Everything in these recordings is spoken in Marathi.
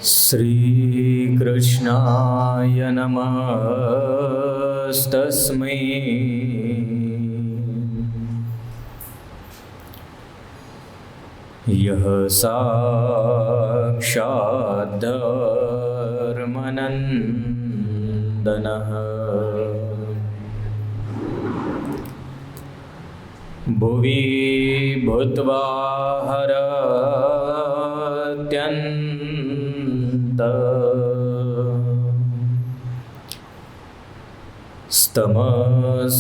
श्रीकृष्णाय नमस्तस्मै। यः साक्षात् धर्मनन्दनः भुवि भूत्वा स्तमस्तमयुवांशुमान्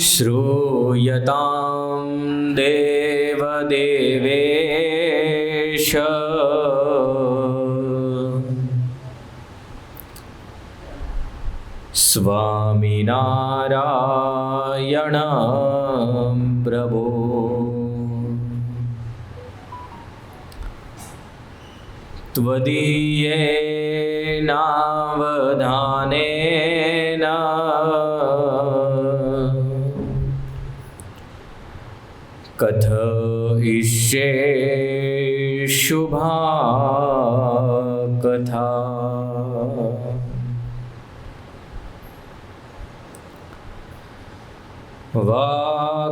श्रूयतां देवदेवेश स्वामिनारायण प्रभो। त्वदीयेनावधानेन कथयिष्ये शुभा कथा।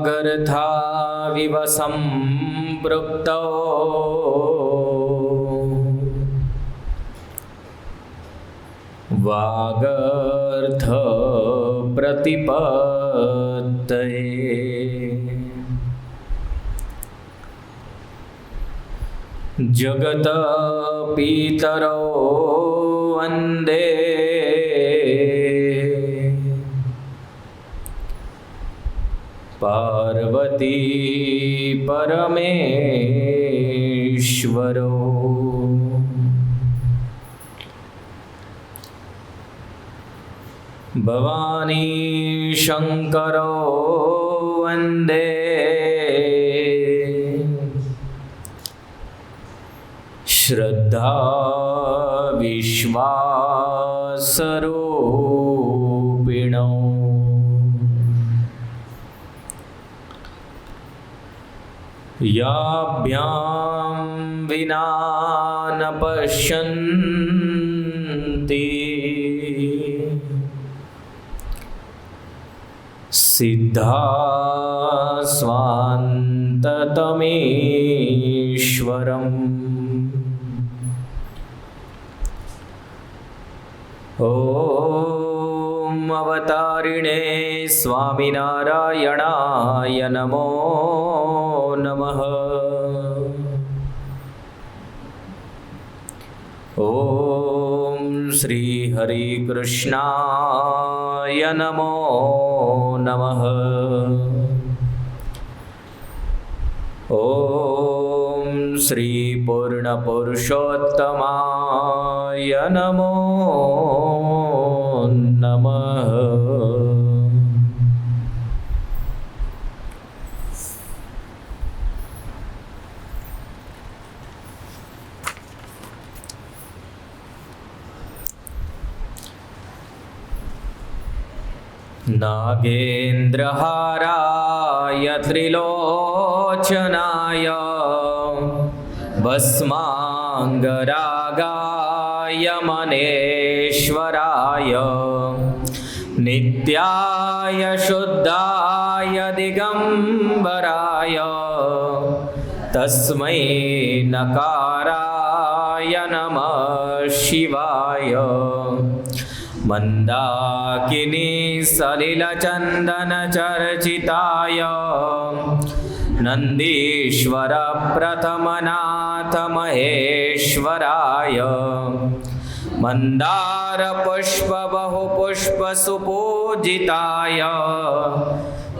वागर्थाविव सम्पृक्तौ वागर्थ प्रतिपत्तये। जगत पितरौ वन्दे पार्वती परमेश्वरो। भवानी शंकरो वन्दे श्रद्धा विश्वासरूपिणौ। याभ्यां विना न पश्यन्ति सिद्धा स्वान्ततमीश्वरम्। ॐ अवतारिणे स्वामिनारायणाय नमो नमः। ॐ श्री हरिकृष्णाय नमो नमः। ॐ श्री पूर्णपुरुषोत्तमाय नमो नमः। नागेन्द्रहाराय त्रिलोचनाय भस्माङ्गरागाय मनेश्वराय नित्याय शुद्धाय दिगंबराय तस्मै नकाराय नमः शिवाय। मंदाकिनी सलिलचंदन चर्चिताय नंदीश्वर प्रथमनाथ महेश्वराय मंदार पुष्प बहुपुष्प सुपूजिताय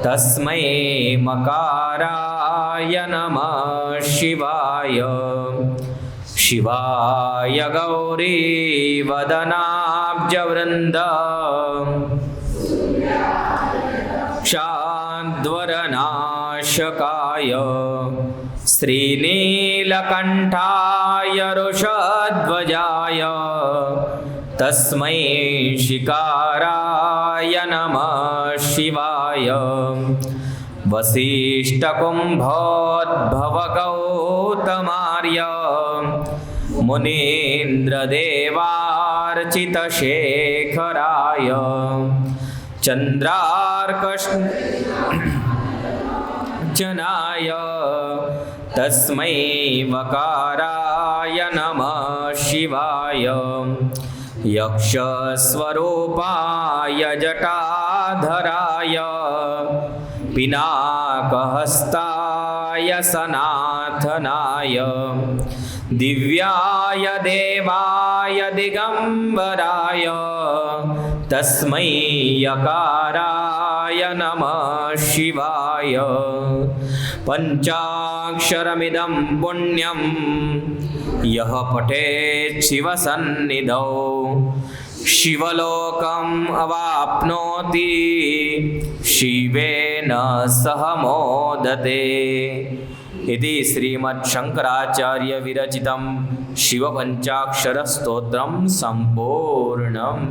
तस्मै मकाराय नमः शिवाय। शिवाय गौरी वदनाब्जवृन्द शाद्वरनाशकाय श्रीनीलकण्ठाय वृषध्वजाय तस्मै शिकाराय नमः शिवाय वसिष्ठकुम्भोद्भवगौतमार्य मुनीन्द्रदेवार्चितशेखराय चन्द्रार्कजनाय तस्मै वकाराय नमः शिवाय यक्षस्वरूपाय जटाधराय पिनाकहस्ताय सनाथनाय दिव्याय देवाय दिगंबराय तस्मै यकाराय नमः शिवाय पंचाक्षरमिदं पुण्यं यः पठेत् शिवसन्निधौ शिवलोकम् अवाप्नोति शिवेन सह मोदते। इति श्रीमच्छंकराचार्य विरचितं शिवपंचाक्षरस्तोत्रं संपूर्णम्।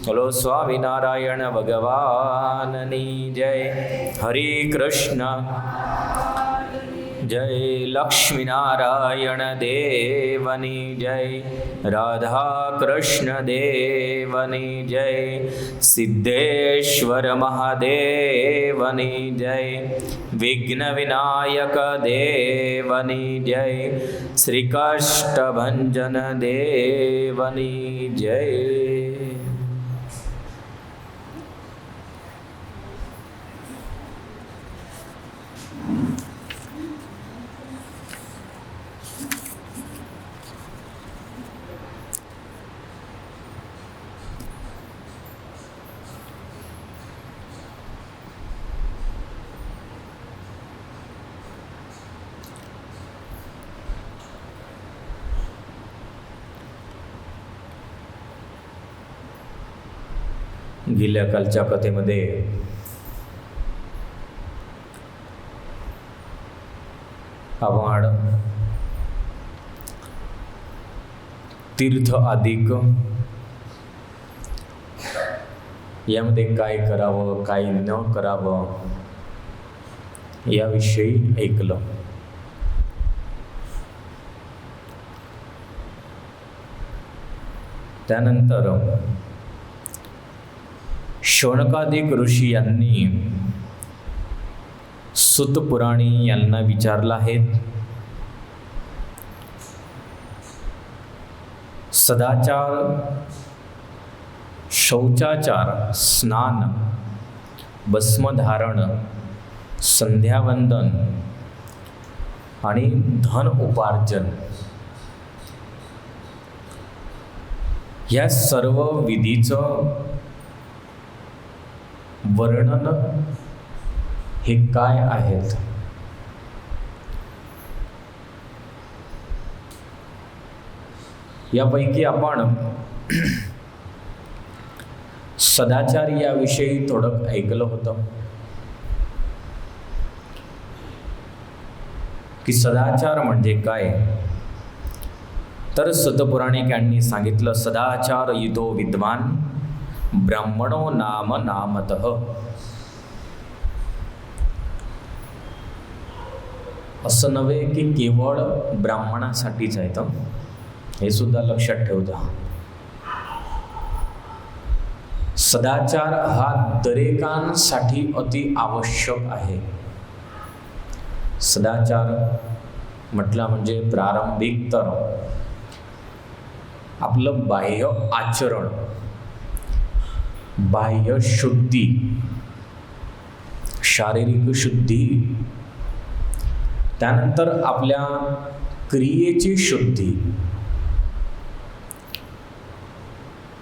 बोलो स्वामिनारायण भगवाननी जय। हरे कृष्ण जय। लक्ष्मीनारायण देवनी जय। राधा कृष्ण देवनी जय। सिद्धेश्वर महादेवनी जय। विघ्न विनायक देवनी जय। श्रीकाष्ठभंजन देवनी जय। गेल्या कालच्या कथेमध्ये आपण तीर्थ अधिक यामध्ये काय करावं काय न करावं याविषयी ऐकलं। त्यानंतर शौनकादिक ऋषी यांनी सूत पुराणी यांना विचारलं आहे, सदाचार, शौचाचार, स्नान, भस्मधारण, संध्यावंदन आणि धन उपार्जन या सर्व विधीचं वर्णन हे काय आहेत? यापैकी आपण सदाचार याविषयी थोडं ऐकलं होतं की सदाचार म्हणजे काय, तर सतपुराणिकांनी सांगितलं, सदाचार युतो विद्वान ब्राह्मणो नाम नामतः। असं नव्हे की केवळ ब्राह्मणासाठीच आहे, तर हे सुद्धा लक्षात ठेवता। सदाचार हा दरेकांसाठी अति आवश्यक आहे। सदाचार म्हटला म्हणजे प्रारंभिक तर आपलं बाह्य आचरण, बाह्य शुद्धी, शारीरिक शुद्धी, त्यानंतर आपल्या क्रियेची शुद्धी,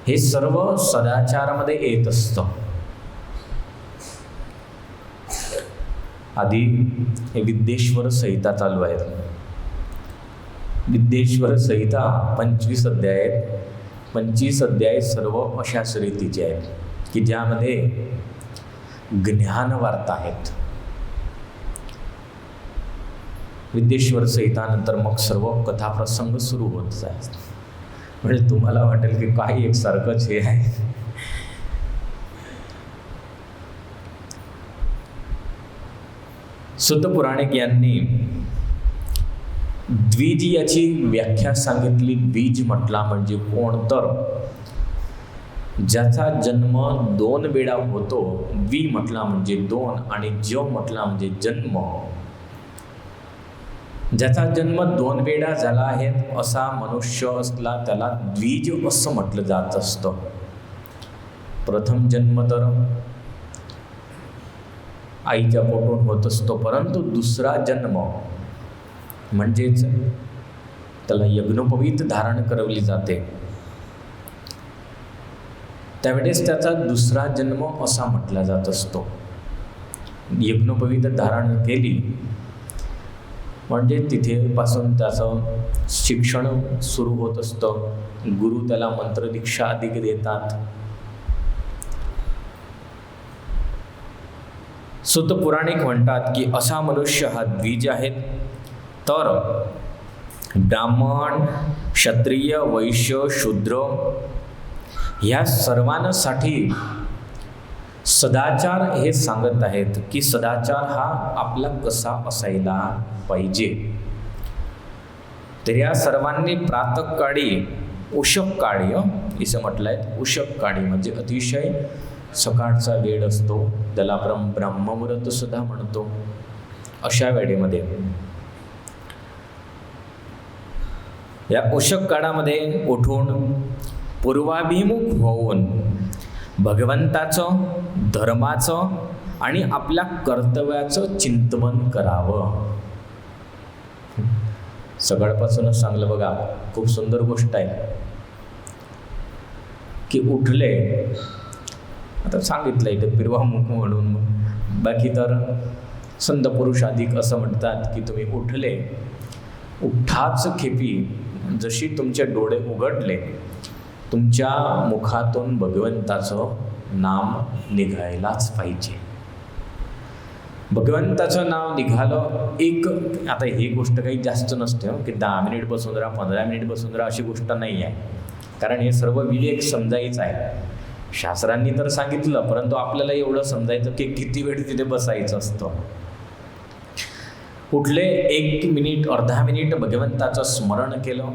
हे सर्व सदाचारामध्ये येत असतं। आधी हे विद्येश्वर संहिता चालू आहे। विद्येश्वर संहिता 25 अध्याय आहेत। 25 अध्याय सर्व अशाच रीतीचे आहेत की ज्यामध्ये ज्ञान वार्ता आहेत। विद्येश्वर संहितानंतर मग सर्व कथाप्रसंग सुरू होत जातात। म्हणजे तुम्हाला वाटेल की काही एकसारखंच हे आहे, सुत पुराणिक यांनी द्विज याची व्याख्या सांगितली. द्विज म्हटला म्हणजे कोण, तर ज्याचा जन्म 2 वेळा होतो. द्वि म्हटला म्हणजे 2 आणि ज म्हटला म्हणजे जन्म. ज्याचा जन्म 2 वेळा झाला आहे असा मनुष्य असला त्याला द्विज असं म्हटलं जात असतं. प्रथम जन्म तर आईच्या पोटून होत असतो, परंतु दुसरा जन्म म्हणजेच त्याला यज्ञोपवीत धारण करवली जाते, त्यावेळेस त्याचा दुसरा जन्म असा म्हटला जात असतो. यज्ञोपवीत धारण केली म्हणजे तिथेपासून त्याचं शिक्षण सुरू होत असतं. गुरु त्याला मंत्रदीक्षा अधिक देतात. सुत पुराणिक म्हणतात की असा मनुष्य हा द्विज आहे. तर ब्राह्मण, क्षत्रिय, वैश्य, शूद्र ह्या सर्वांसाठी सदाचार हे सांगत आहेत की सदाचार हा आपला कसा असायला पाहिजे. तर या सर्वांनी प्रातःकाळी उषःकाळी असं म्हटलंय. उषःकाळी म्हणजे अतिशय सकाळचा वेळ असतो, त्याला आपण ब्रह्ममुहूर्त सुद्धा म्हणतो. अशा वेळेमध्ये या उषःकाळामध्ये उठून पूर्वाभिमुख होऊन भगवंताचं, धर्माचं आणि आपल्या कर्तव्याचं चिंतन करावं. सकाळपासूनच सांगलं बघा, खूप सुंदर गोष्ट आहे की उठले, आता सांगितलं इथे पूर्वामुख म्हणून, बाकी तर संत पुरुष अधिक असं म्हणतात की तुम्ही उठले, उठाच खेपी जशी तुमचे डोळे उघडले तुमच्या मुखातून भगवंताचं नाम निघायलाच पाहिजे. भगवंताचं नाव निघालं एक, आता ही गोष्ट काही जास्त नसते की 10 मिनिट बसून राहा, 15 मिनिट बसून राहा, अशी गोष्ट नाही आहे. कारण हे सर्व विवेक समजायचं आहे. शास्त्रांनी तर सांगितलं, परंतु आपल्याला एवढं समजायचं की किती वेळ तिथे बसायचं असतं. कुठले 1 मिनिट, अर्धा मिनिट भगवंताचं स्मरण केलं,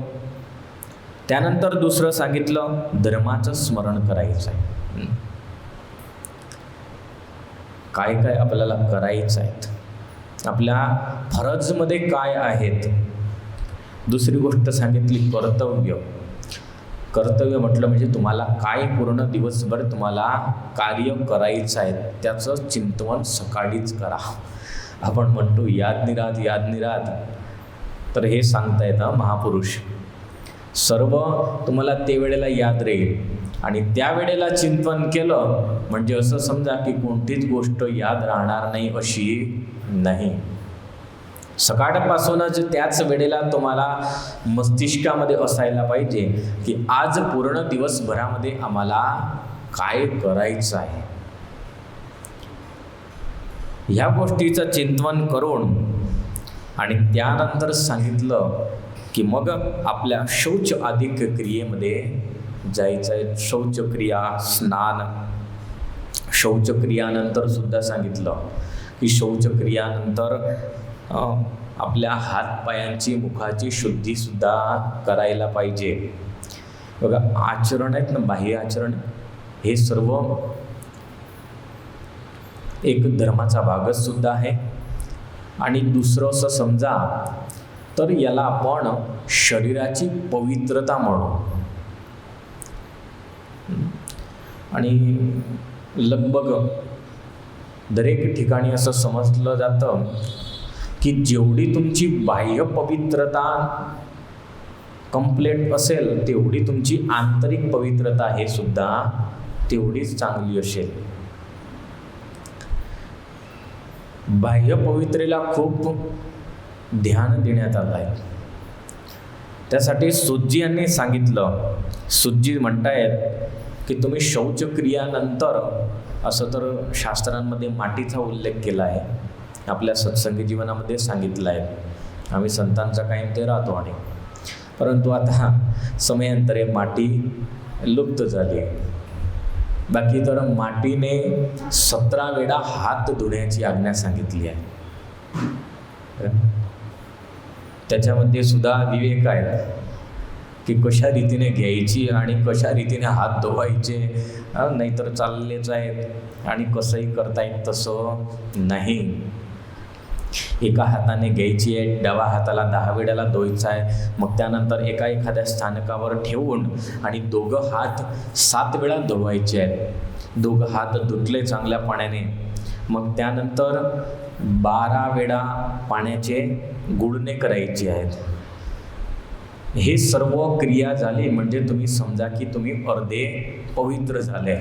त्यानंतर दुसरं सांगितलं धर्माचं स्मरण करायचं आहे. काय काय आपल्याला करायचं आहे, आपल्या फरजमध्ये काय आहेत. दुसरी गोष्ट सांगितली कर्तव्य. कर्तव्य म्हटलं म्हणजे तुम्हाला काय पूर्ण दिवसभर तुम्हाला कार्य करायचं आहे त्याचं चिंतन सकाळीच करा. आपण म्हणतो याद निराद, तर हे सांगतायत महापुरुष. सर्व तुम्हाला ते वेळेला याद राहील आणि त्या वेळेला चिंतन केलं म्हणजे असं समजा की कोणतीच गोष्ट याद राहणार नाही अशी नाही. सकाळपासूनच त्याच वेळेला तुम्हाला मस्तिष्कामध्ये असायला पाहिजे की आज पूर्ण दिवसभरामध्ये आम्हाला काय करायचं आहे. ह्या गोष्टीचं चिंतन करून आणि त्यानंतर सांगितलं की मग आपल्या शौच अधिक क्रियेमध्ये जायचं आहे. शौचक्रिया, स्नान. शौचक्रियानंतर सुद्धा सांगितलं की शौचक्रियानंतर आपल्या हातपायांची, मुखाची शुद्धीसुद्धा करायला पाहिजे. बघा आचरण आहेत ना, बाह्य आचरण, हे सर्व एक धर्माचा भागच सुद्धा आहे. आणि दुसरं असं समजा तर याला आपण शरीराची पवित्रता म्हणू. आणि लगभग दरेक ठिकाणी असं समजलं जातं की जेवढी तुमची बाह्य पवित्रता कंप्लीट असेल तेवढी तुमची आंतरिक पवित्रता हे सुद्धा तेवढीच चांगली असेल. बाह्य पवित्रेला खूप ध्यान देण्यात आलं आहे. त्यासाठी सुज्जी यांनी सांगितलं, सुज्जी म्हणतायत की तुम्ही शौचक्रियानंतर, असं तर शास्त्रांमध्ये मातीचा उल्लेख केला आहे, आपल्या सत्संगी जीवनामध्ये सांगितलं आहे. आम्ही संतांचा कायम ते राहतो आणि परंतु आता समयांतरे माती लुप्त झाली. बाकी तर मातीने 17 वेळा हात धुण्याची आज्ञा सांगितली आहे. त्याच्यामध्ये सुद्धा विवेक आहेत की कशा रीतीने घ्यायची आणि कशा रीतीने हात धुवायचे, नाहीतर चाललेच आहेत आणि कसंही करता येत तसं नाही. एका हाताने घ्यायची आहे, डावा हाताला 10 वेळेला धुवायचा आहे, मग त्यानंतर एखाद्या स्थानकावर ठेवून आणि दोघं हात 7 वेळा धुवायचे आहेत. दोघं हात धुतले चांगल्या पाण्याने, मग त्यानंतर 12 वेळा पाण्याचे गुळणे करायचे आहेत. हे सर्व क्रिया झाली म्हणजे तुम्ही समजा की तुम्ही अर्धे पवित्र झाले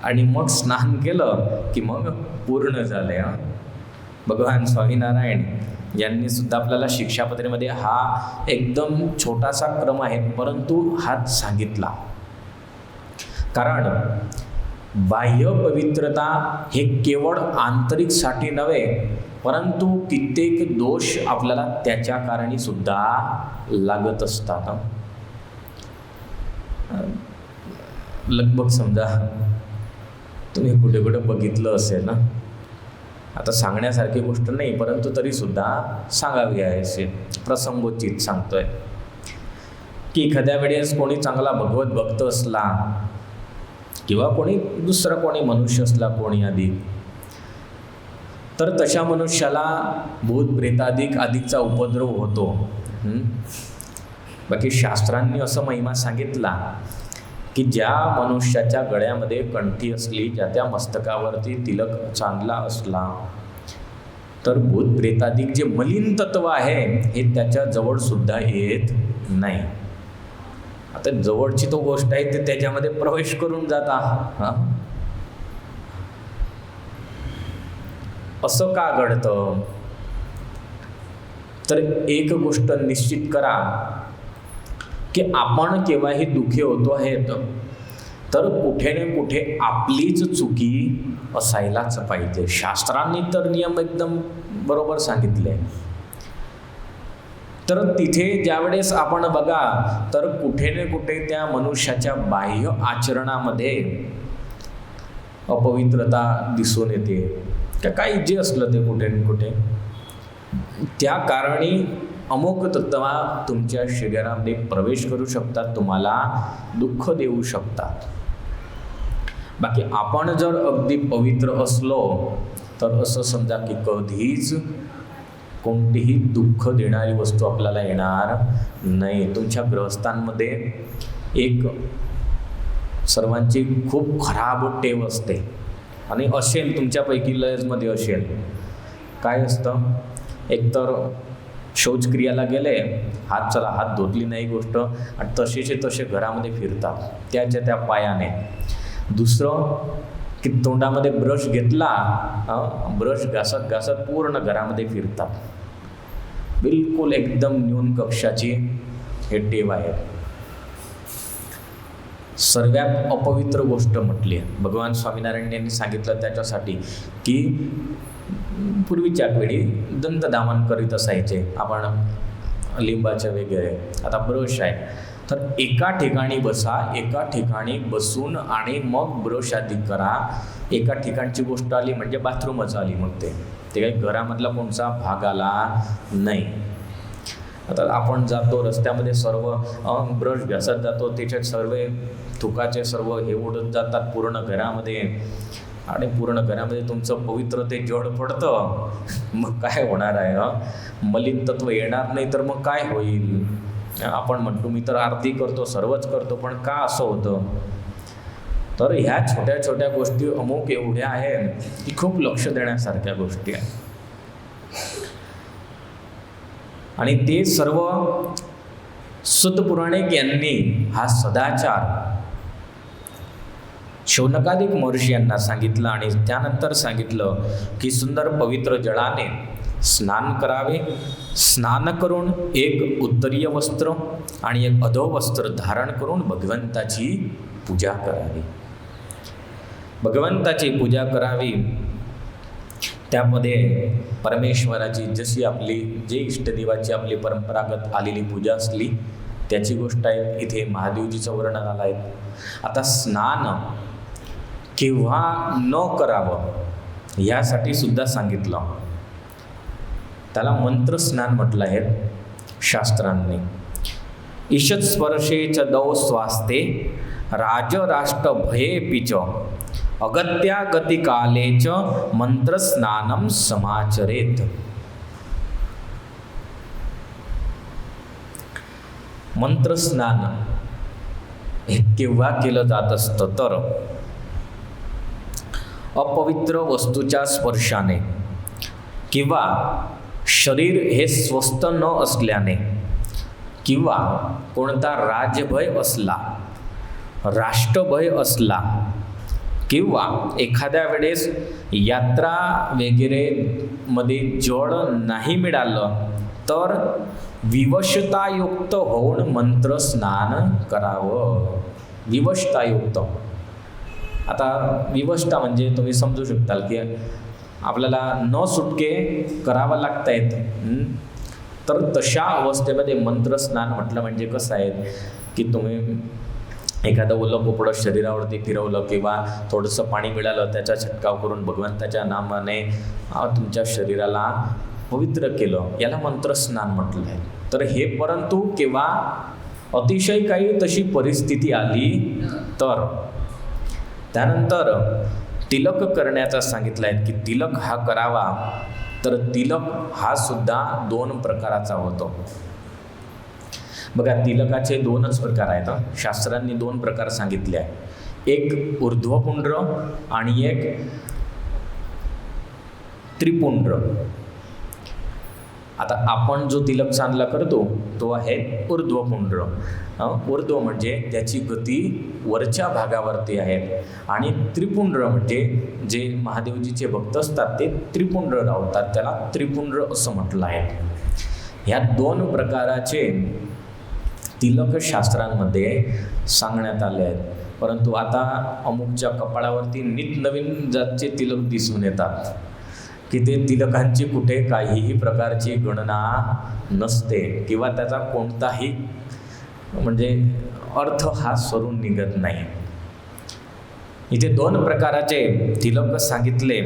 आणि मग स्नान केलं की मग पूर्ण झाले. भगवान स्वामीनारायण यांनी सुद्धा आपल्याला शिक्षापत्रेमध्ये हा एकदम छोटासा क्रम आहे परंतु हाच सांगितला. कारण बाह्य पवित्रता हे केवळ आंतरिकसाठी नव्हे, परंतु कित्येक दोष आपल्याला त्याच्या कारणी सुद्धा लागत असतात. लगभग समजा तुम्ही कुठे कुठे बघितलं असेल ना, आता सांगण्यासारखी गोष्ट नाही परंतु तरी सुद्धा सांगावी आहे असे प्रसंगोचित सांगतोय की एखाद्या वेळेस कोणी चांगला भगवत भक्त असला किंवा कोणी दुसरा कोणी मनुष्य असला कोणी अधिक, तर तशा मनुष्याला भूत प्रेताधिकचा उपद्रव होतो. बाकी शास्त्रांनी असं महिमा सांगितला की ज्या मनुष्याच्या गळ्यामध्ये कंठी असली, ज्या त्या मस्तकावरती तिलक चांदला असला, तर भूत प्रेताधिक जे मलिन तत्व आहे हे त्याच्या जवळ सुद्धा येत नाही. आता जवळची तो गोष्ट आहे ते त्याच्यामध्ये प्रवेश करून जाता. असं का घडतं? तर एक गोष्ट निश्चित करा की आपण केव्हाही दुःखी होतो आहेत तर कुठे ना कुठे आपलीच चुकी असायलाच पाहिजे. शास्त्रांनी तर नियम एकदम बरोबर सांगितले. तर तिथे ज्यावेळेस आपण बघा तर कुठे ना कुठे त्या मनुष्याच्या बाह्य आचरणामध्ये अपवित्रता दिसून येते, का काही जे असलं ते कुठे ना कुठे त्या कारणी अमुक तत्व तुमच्या शरीरामध्ये प्रवेश करू शकतात, तुम्हाला दुःख देऊ शकतात. बाकी आपण जर अगदी पवित्र असलो तर असं समजा की कधीच कोणतीही दुःख देणारी वस्तू आपल्याला येणार नाही. तुमच्या गृहस्थांमध्ये एक सर्वांची खूप खराब टेव असते आणि असेल तुमच्यापैकी लयजमध्ये असेल. काय असतं? एकतर शौचक्रियाला गेले, हात धुतली नाही गोष्ट आणि तसेचे तसे घरामध्ये फिरतात त्याच्या त्या पायाने. दुसरं की तोंडामध्ये ब्रश घेतला, ब्रश घासत पूर्ण घरामध्ये फिरतात. बिलकुल एकदम न्यून कक्षाची हे टेव आहे. सर्वात अपवित्र गोष्ट म्हटली आहे. भगवान स्वामीनारायण यांनी सांगितलं त्याच्यासाठी की पूर्वीच्या वेळी दंतधावन करीत असायचे आपण लिंबाचे वगैरे. आता ब्रश आहे तर एका ठिकाणी बसा, एका ठिकाणी बसून आणि मग ब्रश आधी करा. एका ठिकाणची गोष्ट आली म्हणजे बाथरूमच आली, मग ते काही घरामधला कोणता भाग आला नाही. आता आपण जातो रस्त्यामध्ये सर्व ब्रश घासत जातो, त्याच्यात सर्व थुकाचे सर्व हे उडत जातात पूर्ण घरामध्ये आणि पूर्ण घरामध्ये तुमचं पवित्र ते जड पडतं. मग काय होणार आहे? मलिन तत्व येणार नाही तर मग काय होईल? आपण म्हणतो मी तर आरती करतो, सर्वच करतो, पण का असं होतं? तर ह्या छोट्या छोट्या गोष्टी अमुक एवढ्या आहेत की खूप लक्ष देण्यासारख्या गोष्टी आहेत. आणि ते सर्व सतपुराणिक यांनी हा सदाचार शौनकादिक महर्षी यांना सांगितलं आणि त्यानंतर सांगितलं की सुंदर पवित्र जळाने स्नान करावे. स्नान करून एक उत्तरीय वस्त्र आणि एक अधो वस्त्र धारण करून भगवंताची पूजा करावी. भगवंताची पूजा करावी. त्यामध्ये परमेश्वराची जशी आपली जे इष्टदेवाची आपली परंपरागत आलेली पूजा असली त्याची गोष्ट आहे. इथे महादेवजीचं वर्णन आलं आहे. आता स्नान केव्हा न करावं यासाठी सुद्धा सांगितलं. त्याला मंत्रस्नान म्हटलं आहे शास्त्रांनी. ईषत् स्पर्शेच दौ स्वास्ते राजराष्ट्र भये पिच अगत्यागती कालेच मंत्रस्नानम समाचरेत. मंत्रस्नान हे केव्हा केलं जात असतं तर अपवित्र वस्तूच्या स्पर्शाने किंवा शरीर हे स्वस्थ न असल्याने किंवा कोणता राजभय असला, राष्ट्रभय असला किंवा एखाद्या वेळेस यात्रा वगैरे मध्ये जळ नाही मिळालं तर विवशतायुक्त होऊन मंत्र स्नान करावं. विवशतायुक्त, आता विवशता म्हणजे तुम्ही समजू शकताल की आपल्याला न सुटके करावं लागतायत. तर तशा अवस्थेमध्ये मंत्र स्नान म्हटलं म्हणजे कसं आहे की तुम्ही एखादं ओलं पोपडं शरीरावरती फिरवलं किंवा थोडंसं पाणी मिळालं त्याचा छटकाव करून भगवंताच्या नामाने तुमच्या शरीराला पवित्र केलं, याला मंत्रस्नान म्हटलं आहे. तर हे परंतु केव्हा अतिशय काही तशी परिस्थिती आली तर. त्यानंतर तिलक करण्याचा सांगितलं आहे की तिलक हा करावा. तर तिलक हा सुद्धा 2 प्रकाराचा होतो. बघा, तिलकाचे 2च प्रकार आहेत. शास्त्रांनी 2 प्रकार सांगितले आहे, एक ऊर्ध्वपुंड्र आणि एक त्रिपुंड्र. आता आपण जो तिलक चांगला करतो तो आहे ऊर्ध्वपुंड्र. ऊर्ध्व म्हणजे त्याची गती वरच्या भागावरती आहे आणि त्रिपुंड्र म्हणजे जे महादेवजीचे भक्त असतात ते त्रिपुंड्र लावतात, त्याला त्रिपुंड्र असं म्हटलं आहे. ह्या 2 प्रकाराचे तिलक शास्त्रांमध्ये सांगण्यात आले आहेत. परंतु आता अमुकच्या कपाळावरती नित नवीन जातचे तिलक दिसून येतात की ते तिलकांची कुठे काहीही प्रकारची गणना नसते किंवा त्याचा कोणताही म्हणजे अर्थ हा सरून निघत नाही. इथे 2 प्रकाराचे तिलक सांगितले.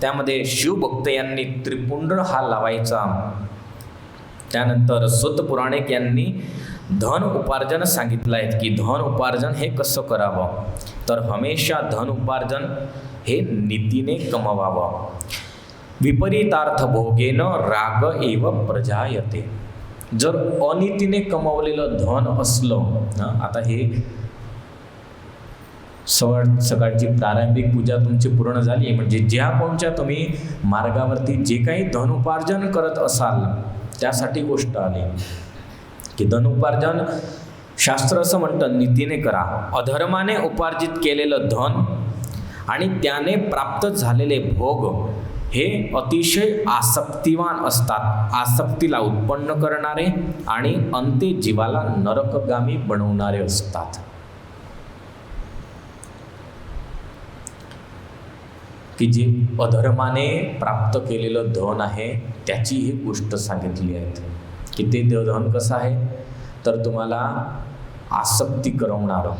त्यामध्ये शिवभक्त यांनी त्रिपुंड्र हा लावायचा. त्यानंतर सुत पुराणिक यांनी धन उपार्जन सांगितलं आहे की धन उपार्जन हे कसं करावं तर हमेशा धन उपार्जन हे नीतीने कमवावं. विपरीतार्थ भोगेन राग एव प्रजायते. जर अनितीने कमवलेलं धन असलं, आता हे सकाळची प्रारंभिक पूजा तुमची पूर्ण झाली म्हणजे ज्या कोणत्या तुम्ही मार्गावरती जे काही धन उपार्जन करत असाल त्यासाठी गोष्ट आली की धन उपार्जन शास्त्र असं म्हणतं नीतीने करा. अधर्माने उपार्जित केलेलं धन आणि त्याने प्राप्त झालेले भोग हे अतिशय आसक्तिवान असतात, आसक्तीला उत्पन्न करणारे आणि अंते जीवाला नरकगामी बनवणारे असतात. की जे अधर्माने प्राप्त केलेलं धन आहे त्याची ही गोष्ट सांगितली आहे की ते धन कसं आहे तर तुम्हाला आसक्ती करवणारं,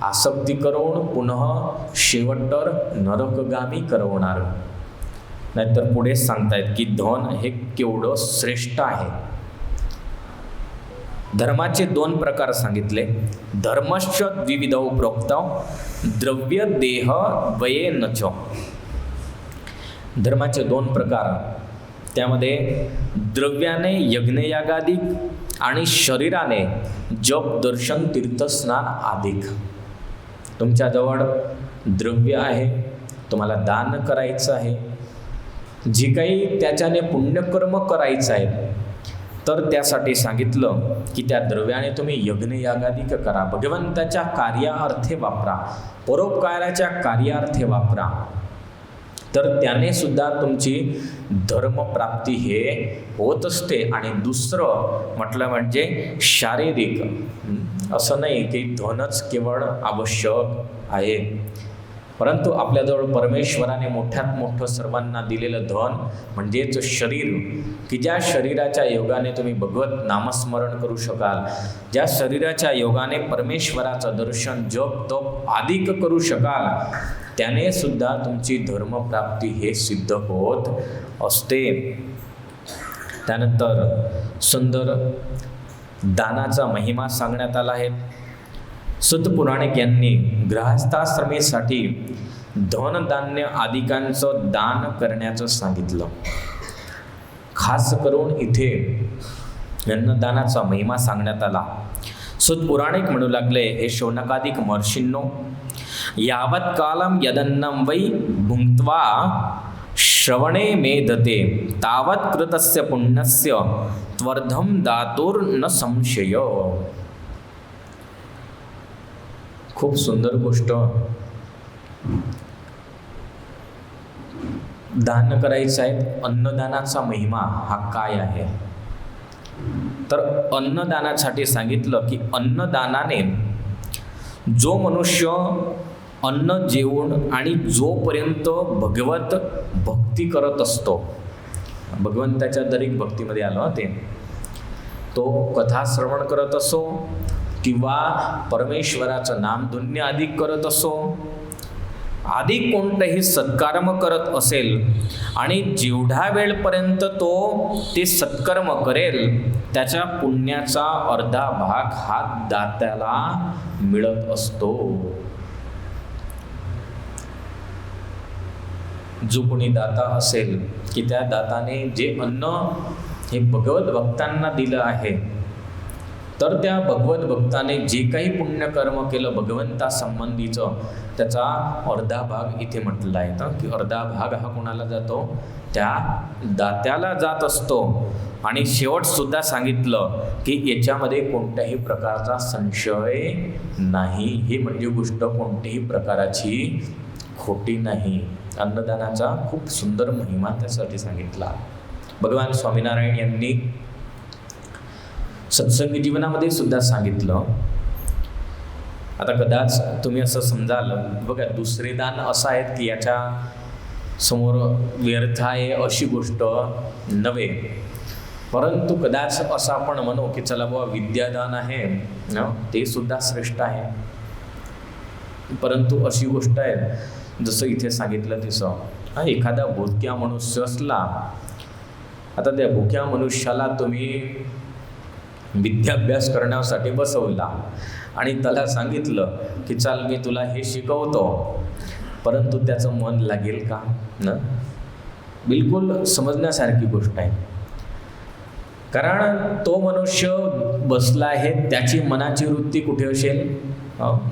आसक्ती करून पुन्हा शेवटर नरकगामी करवणारं. नाहीतर पुढे सांगतायत की धन हे केवढं श्रेष्ठ आहे. धर्माचे 2 प्रकार सांगितले. धर्मश्च द्विविधौ प्रोक्तौ द्रव्य देह द्वयेनच. धर्माचे 2 प्रकार, त्यामध्ये द्रव्याने यज्ञयागादिक आणि शरीराने जप दर्शन तीर्थस्नान आदिक. तुमच्याजवळ द्रव्य आहे, तुम्हाला दान करायचं आहे, जे काही त्याच्याने पुण्यकर्म करायचं आहे तर त्यासाठी सांगितलं की त्या द्रव्याने तुम्ही यज्ञयागादिक करा, भगवंताच्या कार्यार्थे वापरा, परोपकाराच्या कार्यार्थे वापरा. तर त्याने सुद्धा तुमची धर्मप्राप्ती हे होत असते. आणि दुसरं म्हटलं म्हणजे शारीरिक, असं नाही की धनच केवळ आवश्यक आहे, परंतु आपल्याजवळ परमेश्वराने मोठ्यात मोठं सर्वांना दिलेलं धन म्हणजेच शरीर, की ज्या शरीराच्या योगाने तुम्ही भगवत नामस्मरण करू शकाल, ज्या शरीराच्या योगाने परमेश्वराचं दर्शन जप तप आदिक करू शकाल, त्याने सुद्धा तुमची धर्मप्राप्ती हे सिद्ध होत असते. त्यानंतर सुंदर दानाचा महिमा सांगण्यात आला आहे. सुत पुराणिक यांनी गृहस्थाश्रमेसाठी धनधान्य आदिकांचं दान करण्याचं सांगितलं. खास करून इथे अन्नदानाचा महिमा सांगण्यात आला. सुत पुराणिक म्हणू लागले, हे शौनकादिक महर्षींनो, यावत् कालम यदन्नं वै भुङ्क्त्वा श्रवणे मेधते तावत् कृतस्य पुण्यस्य त्वर्धं दातुर्न संशय. खूप सुंदर गोष्ट. दान करायचं आहे. अन्नदानाचा महिमा हा काय आहे? तर अन्नदानासाठी सांगितलं की अन्नदानाने जो मनुष्य अन्न जेवून आणि जोपर्यंत भगवत भक्ती करत असतो, भगवंताच्या दरेक भक्तीमध्ये आलं ते, तो कथा श्रवण करत असो किंवा परमेश्वराचं नामधुन्य अधिक करत असो, आधी कोणतंही सत्कर्म करत असेल आणि जेवढा वेळपर्यंत तो ते सत्कर्म करेल त्याच्या पुण्याचा अर्धा भाग हा दात्याला मिळत असतो. जो कोणी दाता असेल की त्या दाताने जे अन्न हे भगवत भक्तांना दिलं आहे, तर त्या भगवत भक्ताने जे काही पुण्यकर्म केलं भगवंता संबंधीचं, त्याचा अर्धा भाग इथे म्हटलेला आहे. तर की अर्धा भाग हा कोणाला जातो? त्या दात्याला जात असतो. आणि शेवट सुद्धा सांगितलं की याच्यामध्ये कोणत्याही प्रकारचा संशय नाही. ही म्हणजे गोष्ट कोणत्याही प्रकाराची खोटी नाही. अन्नदानाचा खूप सुंदर महिमा त्यासाठी सांगितला. भगवान स्वामीनारायण यांनी सत्संगी जीवनामध्ये सुद्धा सांगितलं. आता कदाच तुम्ही असं समजाल, बघा दुसरे दान असं आहे की याच्या समोर व्यर्थ आहे अशी गोष्ट नव्हे, परंतु कदाच असं आपण म्हणू की चला बुवा विद्यादान आहे ना, ते सुद्धा श्रेष्ठ आहे. परंतु अशी गोष्ट आहे जसं इथे सांगितलं तसं, एखादा भोक्या मनुष्य असला, आता त्या भोक्या मनुष्याला तुम्ही विद्याभ्यास करण्यासाठी बसवला आणि त्याला सांगितलं की चाल मी तुला हे शिकवतो, परंतु त्याचं मन लागेल का? न बिलकुल समजण्यासारखी गोष्ट आहे. कारण तो मनुष्य बसला आहे, त्याची मनाची वृत्ती कुठे असेल?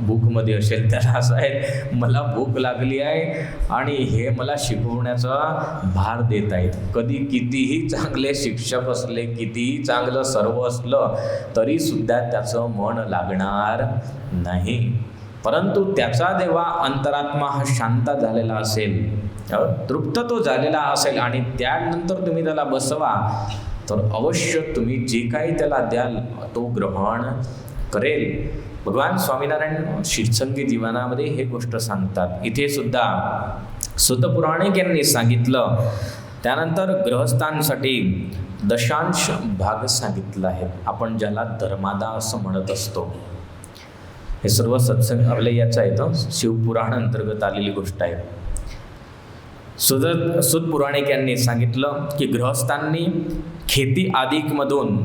भूकमध्ये असेल. त्याला असं आहे मला भूक लागली आहे आणि हे मला शिकवण्याचा भार देत आहेत. कधी कितीही चांगले शिक्षक असले, कितीही चांगलं सर्व असलं तरी सुद्धा त्याचं मन लागणार नाही. परंतु त्याचा जेव्हा अंतरात्मा हा शांत झालेला असेल, तृप्त तो झालेला असेल आणि त्यानंतर तुम्ही त्याला बसवा, तर अवश्य तुम्ही जे काही त्याला द्याल तो ग्रहण करेल. भगवान स्वामीनारायण शिरसंगी जीवनामध्ये हे गोष्ट सांगतात. इथे सुद्धा सुतपुराणिक यांनी सांगितलं. त्यानंतर गृहस्थांसाठी दशांश भाग सांगितला आहे. आपण ज्याला धर्मादा असं म्हणत असतो. हे सर्व सत्संग आपल्या याचं आहे, तर शिवपुराण अंतर्गत आलेली गोष्ट आहे. सुत पुराणिक यांनी सांगितलं की गृहस्थांनी खेती आदिकमधून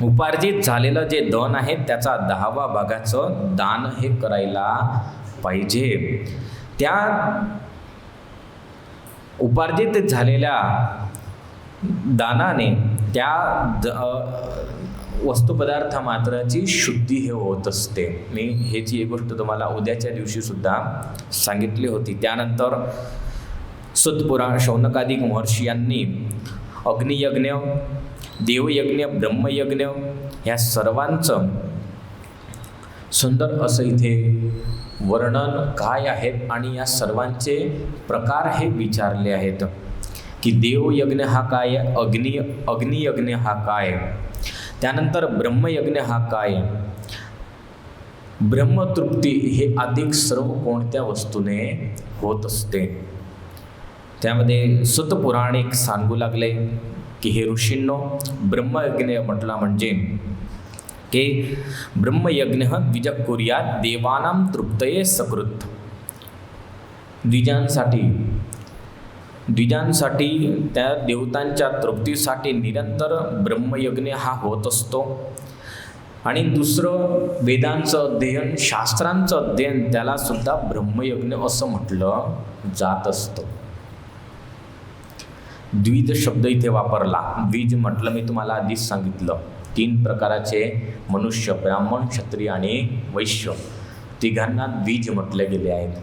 उपार्जित झालेलं जे धन आहे त्याचा 10वा भागाचं दान हे करायला पाहिजे. त्या उपार्जित झालेल्या दानाने त्या वस्तुपदार्थ मात्राची शुद्धी हे होत असते. मी ह्याची एक गोष्ट तुम्हाला उद्याच्या दिवशी सुद्धा सांगितली होती. त्यानंतर सुतपुराण शौनकादिक महर्षी यांनी अग्नियज्ञ, देवयज्ञ, ब्रह्मयज्ञ ह्या सर्वांचं सुंदर असं इथे वर्णन काय आहेत आणि या सर्वांचे प्रकार हे विचारले आहेत की देवयज्ञ हा काय, अग्नियज्ञ हा काय, त्यानंतर ब्रह्मयज्ञ हा काय, ब्रह्मतृप्ती हे अधिक सर्व कोणत्या वस्तूने होत असते. त्यामध्ये सुतपुराणिक सांगू लागले की हे ऋषींनो, ब्रह्मयज्ञ म्हटला म्हणजे की ब्रह्मयज्ञ द्विज कुर्यात देवानां तृप्तये सकृत. द्विजांसाठी द्विजांसाठी, त्या देवतांच्या तृप्तीसाठी निरंतर ब्रह्मयज्ञ हा होत असतो. आणि दुसरं वेदांचं अध्ययन, शास्त्रांचं अध्ययन, त्याला सुद्धा ब्रह्मयज्ञ असं म्हटलं जात असतं. द्विज शब्द इथे वापरला. द्विज म्हटलं मी तुम्हाला आधीच सांगितलं, 3 प्रकाराचे मनुष्य, ब्राह्मण, क्षत्रिय आणि वैश्य, तिघांना द्विज म्हटले गेले आहेत.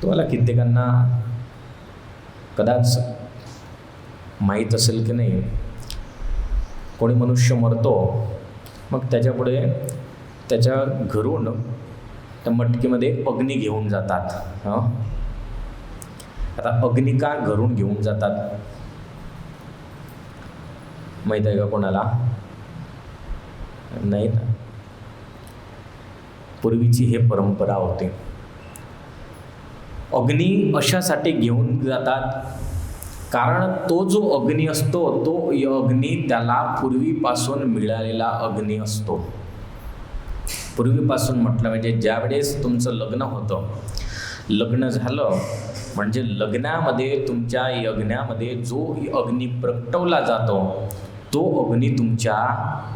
तुम्हाला कित्येकांना कदाच माहीत असेल की नाही, कोणी मनुष्य मरतो, मग त्याच्यापुढे त्याच्या घरून त्या मटकीमध्ये अग्नी घेऊन जातात. आता अग्नी का घरून घेऊन जातात माहीत आहे का कोणाला? नाही ना. पूर्वीची हे परंपरा होती. अग्नी अशासाठी घेऊन जातात कारण तो जो अग्नी असतो, तो अग्नी त्याला पूर्वीपासून मिळालेला अग्नी असतो. पूर्वीपासून म्हटलं म्हणजे ज्यावेळेस तुमचं लग्न होतं, लग्न झालं म्हणजे लग्नामध्ये, तुमच्या यज्ञामध्ये जो अग्नी प्रगटवला जातो, तो अग्नी तुमच्या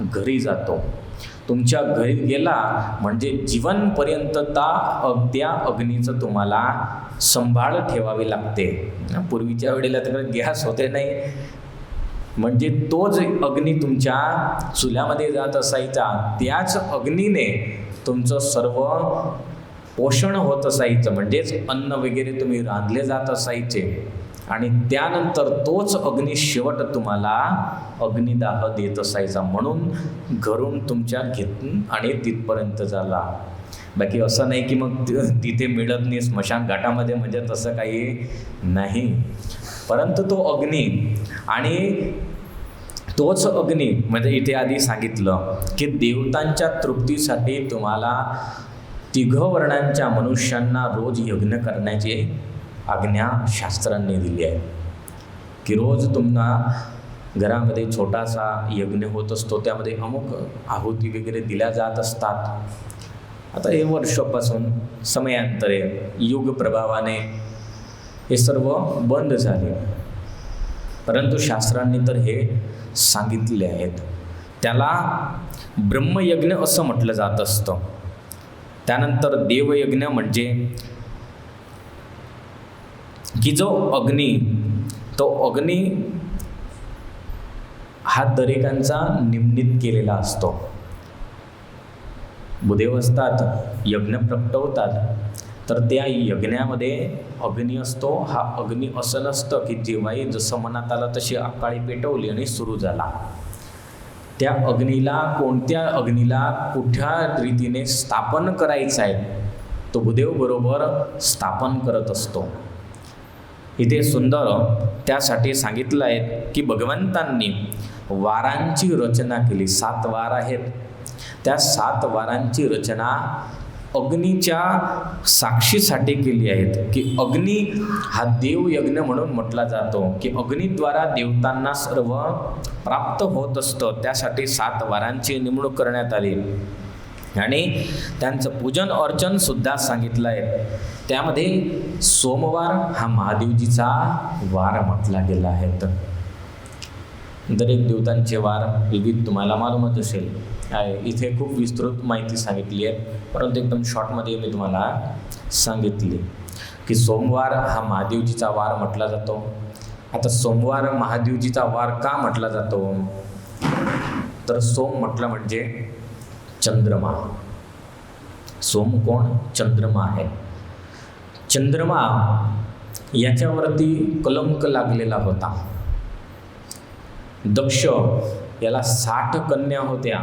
घरी जातो. तुमच्या घरी गेला म्हणजे जीवनपर्यंत त्या अग्नीचं तुम्हाला संभाळ ठेवावी लागते. पूर्वीच्या वेळेला तर गॅस होते नाही, म्हणजे तो जे अग्नी तुमच्या चुल्यामध्ये जात असायचा, त्याच अग्नीने तुमचं सर्व पोषण होत असायचं. म्हणजेच अन्न वगैरे तुम्ही रांधले जात असायचे. आणि त्यानंतर तोच अग्नी शेवट तुम्हाला अग्निदाह देत असायचा. म्हणून घरून तुमच्या घेतून आणि तिथपर्यंत झाला. बाकी असं नाही की मग तिथे मिळत नाही स्मशान घाटामध्ये, म्हणजे तसं काही नाही. परंतु तो अग्नी, आणि तोच अग्नी म्हणजे इथे आधी सांगितलं की देवतांच्या तृप्तीसाठी तुम्हाला 3 वर्णांच्या मनुष्यांना रोज यज्ञ करण्याची आज्ञा शास्त्रांनी दिली आहे. की रोज तुम्हाला घरामध्ये छोटासा यज्ञ होत असतो, त्यामध्ये अमुक आहुती वगैरे दिल्या जात असतात. आता हे वर्षापासून समयांतरे युग प्रभावाने हे सर्व बंद झाले, परंतु शास्त्रांनी तर हे सांगितले आहेत. त्याला ब्रह्मयज्ञ असं म्हटलं जात असतं. त्यानंतर देवयज्ञ म्हणजे की जो अग्नी, तो अग्नी हा दरेकांचा निमणीत केलेला असतो. भूदेव असतात, यज्ञ प्रगटवतात, तर त्या यज्ञामध्ये अग्नी असतो. हा अग्नी असं नसतं की जेव्हाही जसं मनात आलं तशी आकाळी पेटवली आणि सुरू झाला. त्या अग्नीला, कोणत्या अग्नीला कुठल्या रीतीने स्थापन करायचं आहे, तो भूदेव बरोबर स्थापन करत असतो. इथे सुंदर त्यासाठी सांगितलं आहे की भगवंतांनी वारांची रचना केली. 7 वार आहेत. त्या 7 वारांची रचना अग्नीच्या साक्षीसाठी केली आहेत. की अग्नी हा देवयज्ञ म्हणून म्हटला जातो, की अग्नीद्वारा देवतांना सर्व प्राप्त होत असतं. त्यासाठी 7 वारांची नेमणूक करण्यात आली आणि त्यांचं पूजन अर्चन सुद्धा सांगितलं आहे. त्यामध्ये सोमवार हा महादेवजीचा वार म्हटला गेला आहे. दरेक देवतांचे वार विविध तुम्हाला मालूमच असेल. इथे खूप विस्तृत माहिती सांगितली आहे, परंतु एकदम शॉर्टमध्ये मी तुम्हाला सांगितली की सोमवार हा महादेवजीचा वार म्हटला जातो. आता सोमवार महादेवजीचा वार का म्हटला जातो, तर सोम म्हटलं म्हणजे चंद्रमा. सोम कोण? चंद्रमा आहे. चंद्रमा याच्यावरती कलंक लागलेला होता. दक्ष याला 60 कन्या होत्या.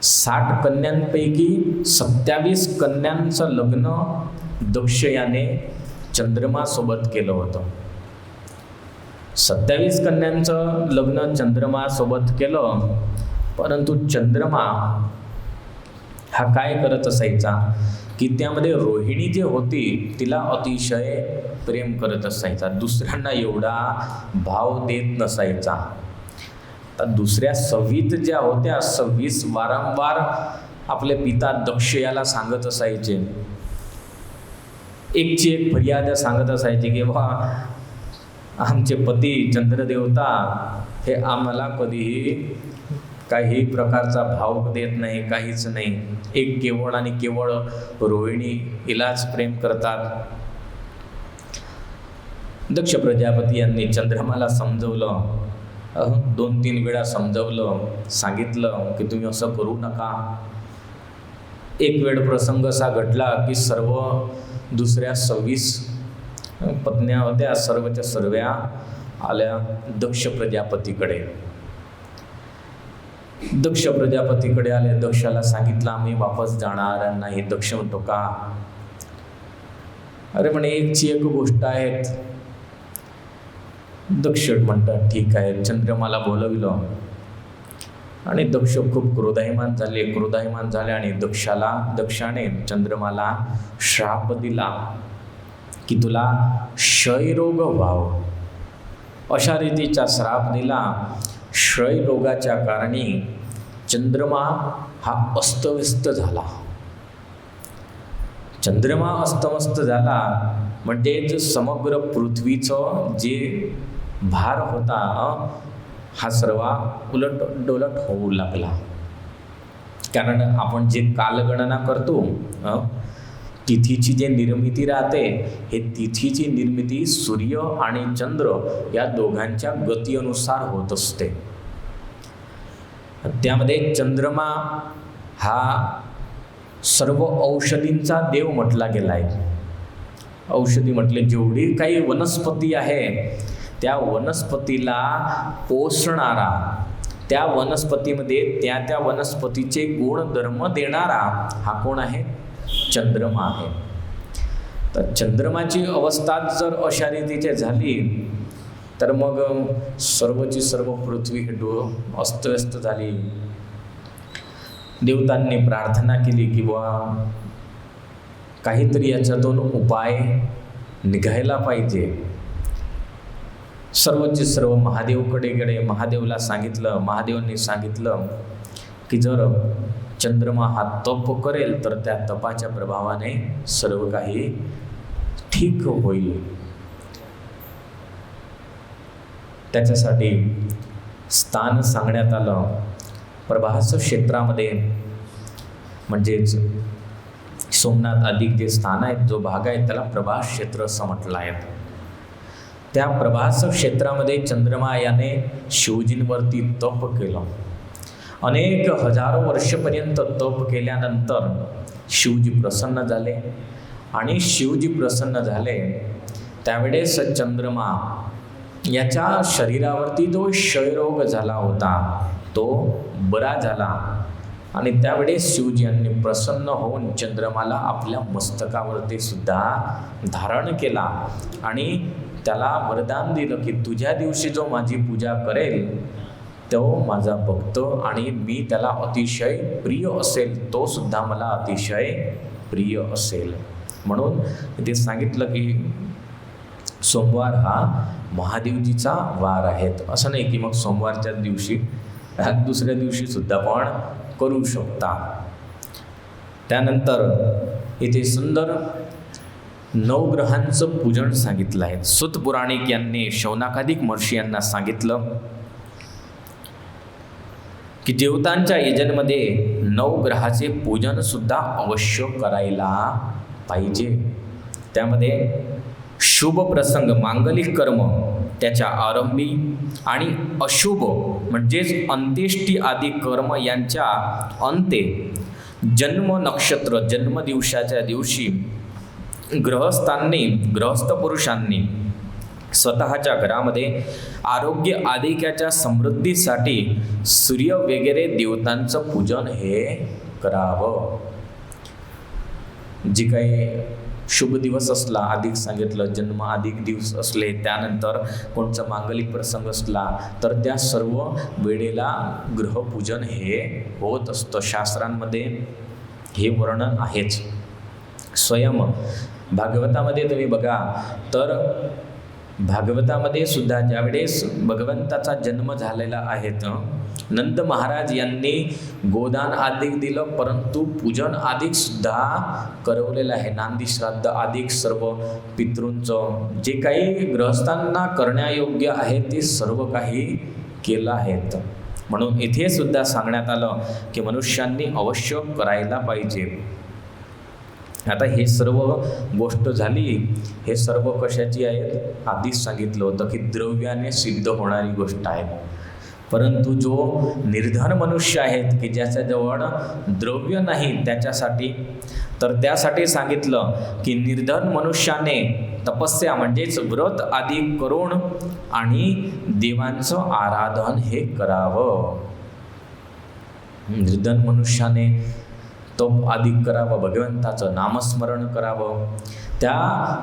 60 कन्यांपैकी 27 कन्यांचं लग्न दक्ष याने चंद्रमासोबत केलं होतं. 27 कन्यांचं लग्न चंद्रमासोबत केलं, परंतु चंद्रमा हा काय करत असायचा की त्यामध्ये रोहिणी जी होती तिला अतिशय प्रेम करत असायचा. दुसऱ्यांना एवढा भाव देत नसायचा. तर दुसऱ्या 26 ज्या होत्या, 26 वारंवार आपले पिता दक्ष याला सांगत असायचे एकची एक फरियाद सांगत असायची की बा आमचे पती चंद्रदेवता हे आम्हाला कधीही काही प्रकारचा भाव देत नाही, काहीच नाही. एक केवळ आणि केवळ रोहिणी हिलाच प्रेम करतात. दक्ष प्रजापती यांनी चंद्रमाला समजवलं, 2-3 वेळा समजवलं, सांगितलं की तुम्ही असं करू नका. एक वेळ प्रसंग असा घडला की सर्व दुसऱ्या 26 पत्न्या होत्या, सर्वच्या सर्व्या आल्या दक्ष प्रजापतीकडे. दक्ष प्रजापतीकडे आले. दक्षाला सांगितलं आम्ही वापस जाणार नाही. दक्ष म्हणतो का? अरे म्हणे एकची एक गोष्ट आहेत. दक्ष म्हणतात ठीक आहे. चंद्रमाला बोलविलं आणि दक्ष खूप क्रोधायमान झाले आणि दक्षाने चंद्रमाला श्राप दिला की तुला क्षयरोग व्हावं. अशा रीतीचा श्राप दिला. क्षयरोगाच्या कारणी चंद्रमा हा अस्तव्यस्त झाला. चंद्रमा अस्तव्यस्त झाला म्हणजेच समग्र पृथ्वीचं जे भार होता हा सर्व उलट डोलट होऊ लागला. कारण आपण जे कालगणना करतो, तिथीची जे निर्मिती राहते, हे तिथीची निर्मिती सूर्य आणि चंद्र या दोघांच्या गतीनुसार होत असते. त्यामध्ये चंद्रमा हा सर्व औषधींचा देव म्हटला गेला आहे. औषधी म्हटले जेवढी काही वनस्पती आहे त्या वनस्पतीला पोषणारा, त्या वनस्पतीमध्ये त्या वनस्पतीचे गुणधर्म देणारा हा कोण आहे? चंद्रमा आहे. तर चंद्रमाची अवस्था जर अशा रीतीची झाली तर मग सर्वची सर्व पृथ्वी अस्तव्यस्त झाली. देवतांनी प्रार्थना केली की बुवा काहीतरी याच्यातून उपाय निघायला पाहिजे. सर्वचे सर्व महादेवकडे गेले. महादेवांनी सांगितलं की जर चंद्रमा हा तप करेल तर त्या तपाच्या प्रभावाने सर्व काही ठीक होईल. त्याच्यासाठी स्थान सांगण्यात आलं. प्रभास क्षेत्रामध्ये म्हणजेच सोमनाथ अधिक जे स्थान आहेत, जो भाग आहे त्याला प्रभास क्षेत्र असं म्हटलं आहे. त्या प्रभास क्षेत्रामध्ये चंद्रमा याने शिवजींवरती तप केलं. अनेक हजारो वर्षपर्यंत तप केल्यानंतर शिवजी प्रसन्न झाले आणि शिवजी प्रसन्न झाले त्यावेळेस चंद्रमा याच्या शरीरावरती जो क्षयरोग झाला होता तो बरा झाला आणि त्यावेळेस शिवजी यांनी प्रसन्न होऊन चंद्रमाला आपल्या मस्तकावरती सुद्धा धारण केला आणि त्याला वरदान दिलं की तुझ्या दिवशी जो माझी पूजा करेल तो माझा भक्त आणि मी त्याला अतिशय प्रिय असेल, तो सुद्धा मला अतिशय प्रिय असेल. म्हणून इथे सांगितलं की सोमवार हा महादेवजीचा वार आहे. असं नाही की मग सोमवारच्या दिवशी दुसऱ्या दिवशी सुद्धा पण करू शकता. त्यानंतर इथे सुंदर नवग्रहांचं पूजन सांगितलं आहे. सुत पुराणिक यांनी शौनकादिक महर्षी यांना सांगितलं की देवतांच्या यजनमध्ये नवग्रहाचे पूजन सुद्धा अवश्य करायला पाहिजे. त्यामध्ये शुभ प्रसंग, मांगलिक कर्म त्याच्या आरंभी आणि अशुभ म्हणजेच अंत्येष्टी आदी कर्म यांच्या अंते, जन्म नक्षत्र जन्मदिवसाच्या दिवशी गृहस्थ पुरुषांनी स्वतःच्या घरामध्ये आरोग्य आदिक्याच्या समृद्धीसाठी सूर्य वगैरे देवतांचं पूजन हे करावं. जे काही शुभ दिवस असला, अधिक सांगितलं जन्म अधिक दिवस असले, त्यानंतर कोणचा मांगलिक प्रसंग असला तर त्या सर्व वेळेला ग्रहपूजन हे होत असतं. शास्त्रांमध्ये हे वर्णन आहेच. स्वयं भागवतामध्ये तुम्ही बघा तर भागवतामध्ये सुद्धा ज्यावेळेस भगवंताचा जन्म झालेला आहे नंद महाराज यांनी गोदान अधिक दिलं, परंतु पूजन अधिक सुद्धा करवलेलं आहे. नांदी श्राद्ध अधिक सर्व पितृंचं जे काही गृहस्थांना करण्यायोग्य आहे ते सर्व काही केलं आहेत. म्हणून इथे सुद्धा सांगण्यात आलं की मनुष्यांनी अवश्य करायला पाहिजे. आता हे सर्व गोष्ट झाली. हे सर्व कशाची आहे? आधीच सांगितलं होतं की द्रव्याने सिद्ध होणारी गोष्ट आहे. परंतु जो निर्धन मनुष्य आहेत की ज्याच्याजवळ द्रव्य नाही त्याच्यासाठी, तर त्यासाठी सांगितलं की निर्धन मनुष्याने तपस्या म्हणजेच व्रत आदी करून आणि देवांचं आराधन हे करावं. निर्धन मनुष्याने तप आदी करावं, भगवंताचं नामस्मरण करावं. त्या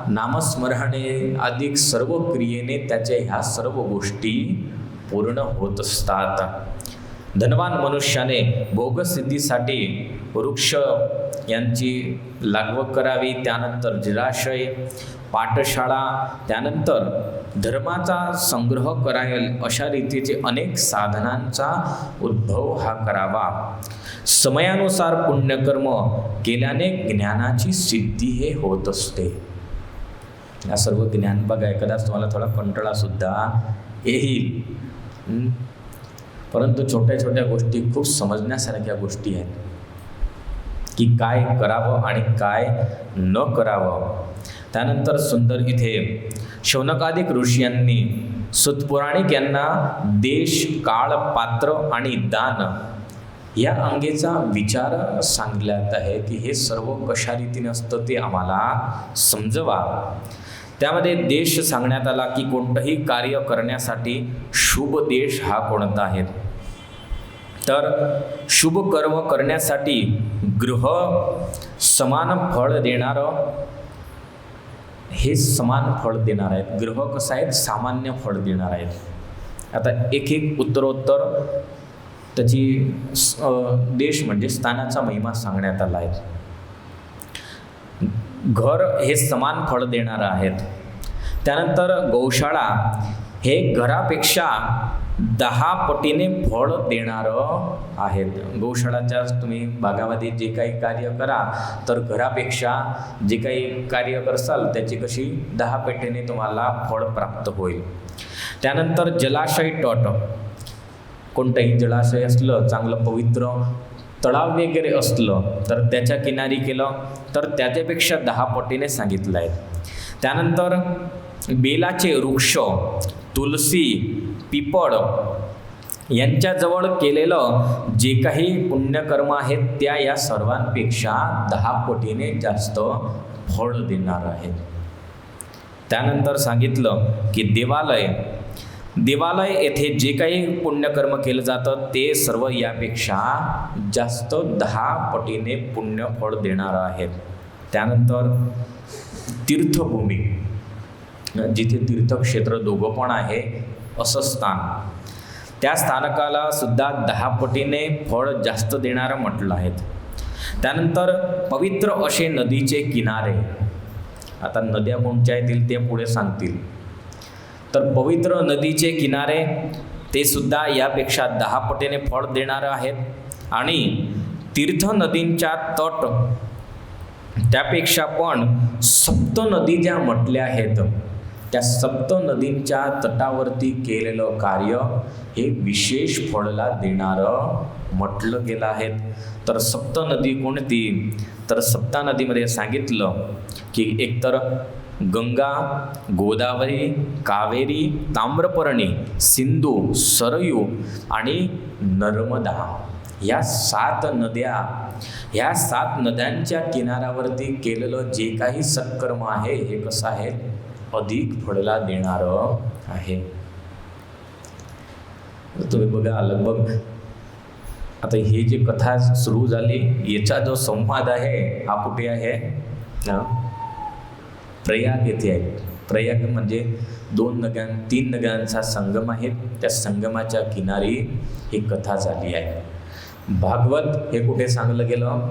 नामस्मरणे अधिक सर्व क्रियेने त्याच्या ह्या सर्व गोष्टी पूर्ण होत असतात. धनवान मनुष्याने भोगसिद्धीसाठी वृक्ष यांची लागवड करावी, त्यानंतर जलाशय, पाठशाळा, त्यानंतर धर्माचा संग्रह करायला, अशा रीतीचे अनेक साधनांचा उद्भव हा करावा. समयानुसार पुण्यकर्म केल्याने ज्ञानाची सिद्धी हे होत असते. या सर्व ज्ञान बघा, कदाच तुम्हाला थोडा कंटाळा सुद्धा येईल, परंतु छोट्या छोट्या गोष्टी खूप समजण्यासारख्या गोष्टी आहेत की काय करावं आणि काय न करावं. त्यानंतर सुंदर इथे शौनकादिक ऋषी यांनी सुतपुराणिक यांना देश, काळ, पात्र आणि दान या अंगेचा विचार सांगण्यात आहे की हे सर्व कशा रीतीने असतं ते आम्हाला समजवा. त्यामध्ये देश सांगण्यात आला की कोणतंही कार्य करण्यासाठी शुभ देश हा कोणता आहे, तर शुभ कर्म करण्यासाठी गृह समान फळ देणारं हे समान फळ देणार आहेत. ग्रह कसं आहेत? सामान्य फळ देणार आहेत. आता एक एक उत्तरोत्तर त्याची देश म्हणजे स्थानाचा महिमा सांगण्यात आला आहे. घर हे समान फळ देणारं आहेत. त्यानंतर गौशाळा हे घरापेक्षा 10 पटीने फळ देणारं आहेत. गौशाळाच्या तुम्ही भागामध्ये जे काही कार्य करा तर घरापेक्षा जे काही कार्य करसाल त्याची कशी 10 पटीने तुम्हाला फळ प्राप्त होईल. त्यानंतर जलाशय तट, कोणतंही जलाशय असलं, चांगलं पवित्र तळाव वगैरे असलं तर त्याच्या किनारी केलं तर त्याच्यापेक्षा 10 पटीने सांगितलं आहे. त्यानंतर बेलाचे वृक्ष, तुलसी, पिपळ यांच्याजवळ केलेलं जे काही पुण्यकर्म आहेत त्या या सर्वांपेक्षा 10 पटीने जास्त फळ देणार आहेत. त्यानंतर सांगितलं की देवालय येथे जे काही पुण्यकर्म केलं जातं ते सर्व यापेक्षा जास्त 10 पटीने पुण्यफळ देणार आहेत. त्यानंतर तीर्थभूमी, जिथे तीर्थक्षेत्र दोघं पण आहे असं स्थान, त्या स्थानकाला सुद्धा 10 पटीने फळ जास्त देणारं म्हटलं आहेत. त्यानंतर पवित्र असे नदीचे किनारे, आता नद्या कोणत्या येतील ते पुढे सांगतील, तर पवित्र नदीचे किनारे ते सुद्धा यापेक्षा 10 पटीने फळ देणारं आहेत. आणि तीर्थ नदींच्या तट त्यापेक्षा पण सप्त नदी ज्या म्हटल्या आहेत त्या सप्त नदींच्या तटावरती केलेलं कार्य हे विशेष फळला देणारं म्हटलं गेलं आहे. तर सप्त नदी कोणती? तर सप्ता नदीमध्ये सांगितलं की एकतर गंगा, गोदावरी, कावेरी, ताम्रपर्णी, सिंधू, सरयू आणि नर्मदा, या 7 नद्या, ह्या 7 नद्यांच्या किनाऱ्यावरती केलेलं जे काही सत्कर्म आहे हे कसं आहे? अधिक फळला देणारं आहे. तुम्ही बघा, लगभग आता हे जे कथा सुरू झाली याचा जो संवाद आहे हा कुठे आहे? प्रयाग येथे आहे. प्रयाग म्हणजे 3 नद्यांचा संगम आहे. त्या संगमाच्या किनारी ही कथा झाली आहे. भागवत हे कुठे सांगलं गेलं?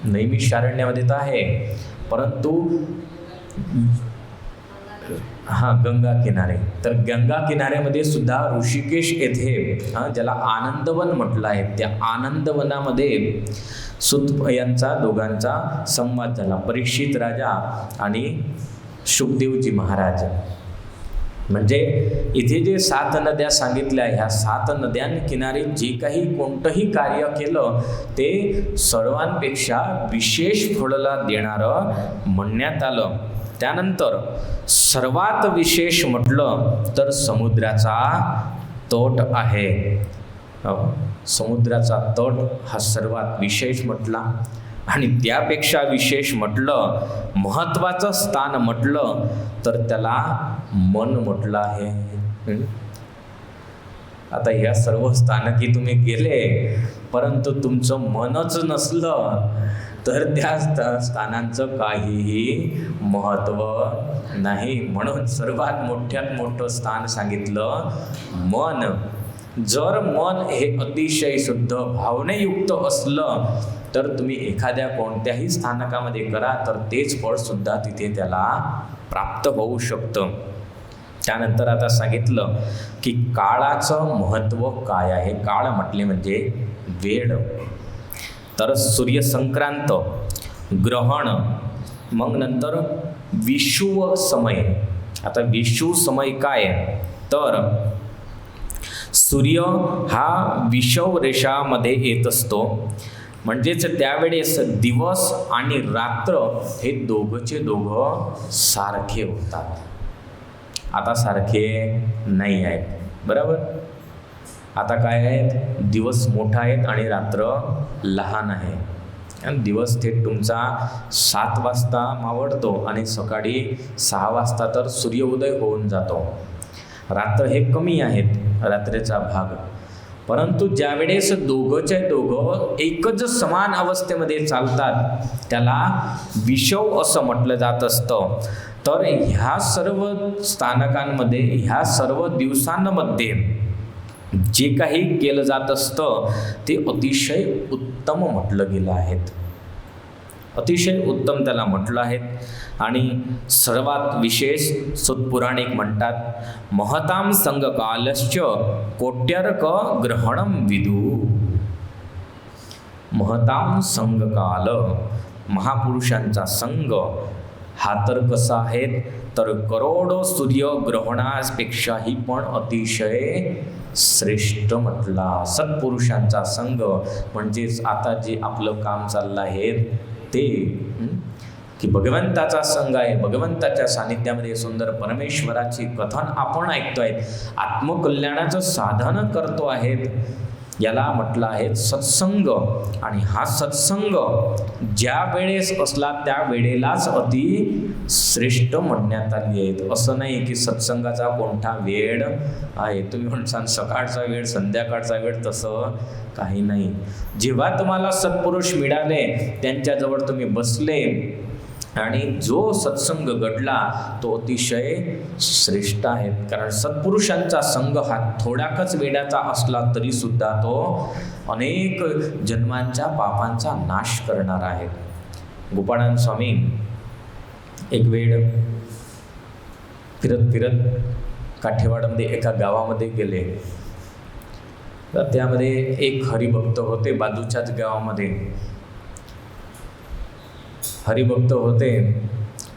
नैमिषारण्यामध्ये तर आहे, परंतु गंगा किनारे. तर गंगा किनाऱ्यामध्ये सुद्धा ऋषिकेश येथे ज्याला आनंदवन म्हटलं आहे, त्या आनंदवनामध्ये सुत यांचा दोघांचा संवाद झाला. परीक्षित राजा आणि शुकदेवजी महाराज. म्हणजे इथे जे 7 नद्या सांगितल्या, ह्या 7 नद्यांकिनारी जे काही कोणतंही कार्य केलं ते सर्वांपेक्षा विशेष फळला देणारं म्हणण्यात आलं. त्यानंतर सर्वात विशेष म्हटलं तर समुद्राचा तट आहे. समुद्राचा तट हा सर्वात विशेष म्हटला. आणि त्यापेक्षा विशेष म्हटलं, महत्त्वाचं स्थान म्हटलं तर त्याला मन म्हटलं आहे. आता या सर्व स्थानकी तुम्ही गेले, परंतु तुमचं मनच नसलं तर त्या स्थानांचं काहीही महत्त्व नाही. म्हणून सर्वात मोठ्यात मोठं स्थान सांगितलं मन. जर मन हे अतिशय शुद्ध भावनेयुक्त असलं तर तुम्ही एखाद्या कोणत्याही स्थानकामध्ये करा तर तेच फळ सुद्धा तिथे त्याला प्राप्त होऊ शकतं. त्यानंतर आता सांगितलं की काळाचं महत्त्व काय आहे. काळ म्हटले म्हणजे वेळ. तर सूर्यसंक्रांत, ग्रहण, मग नंतर विषुव समय. आता विषुव समय काय तर सूर्य हा विषुव रेषामध्ये येत असतो. म्हणजेच त्यावेळेस दिवस आणि रात्र हे दोघंचे दोघं सारखे होतात. आता सारखे नाही आहेत, बरोबर. आता काय आहेत, दिवस मोठा आहेत आणि रात्र लहान आहे. आणि दिवस थेट तुमचा 7 वाजता मावळतो आणि सकाळी 6 वाजता तर सूर्योदय होऊन जातो. रात्र हे कमी आहेत, रात्रीचा भाग. परंतु ज्यावेळेस दोघंच्या दोघं एकच समान अवस्थेमध्ये चालतात त्याला विषुव असं म्हटलं जात असतं. तर ह्या सर्व स्थानकांमध्ये, ह्या सर्व दिवसांमध्ये जे काही केलं जात असतं ते अतिशय उत्तम म्हटलं गेलं आहे. अतिशय उत्तम त्याला म्हटलं आहे. आणि सर्वात विशेष सत्पुराणिक म्हणतात, महतां संगकालश्च कोट्यर्क ग्रहणम विदु. महतां संगकाल, महापुरुषांचा संघ हा तर कसा आहे तर करोडो सूर्यग्रहणापेक्षाही पण अतिशय श्रेष्ठ म्हटला. सत्पुरुषांचा संघ म्हणजेच आता जे आपलं काम चाललं आहे ते की भगवंताचा संघ आहे. भगवंताच्या सानिध्यामध्ये सुंदर परमेश्वराची कथन आपण ऐकतोय, आत्मकल्याणाचं साधन करतो आहेत, याला म्हटलं आहे सत्संग. आणि हा सत्संग ज्या वेळेस असला त्या वेळेलाच अति श्रेष्ठ म्हणण्यात आली आहेत. असं नाही की सत्संगाचा कोणता वेळ आहे, तुम्ही म्हणसान सकाळचा वेळ, संध्याकाळचा वेळ, तसं काही नाही. जेव्हा तुम्हाला सत्पुरुष मिळाले, त्यांच्याजवळ तुम्ही बसले आणि जो सत्संग घडला तो अतिशय श्रेष्ठ आहे. कारण सत्पुरुषांचा संघ हा थोड्याच वेळाचा असला तरी सुद्धा तो अनेक जन्मांच्या पापांचा नाश करणार आहे. गोपाळानंद स्वामी एक वेळ फिरत फिरत काठेवाडमध्ये एका गावामध्ये गेले. तर त्यामध्ये एक हरिभक्त होते, बाजूच्याच गावामध्ये हरिभक्त होते,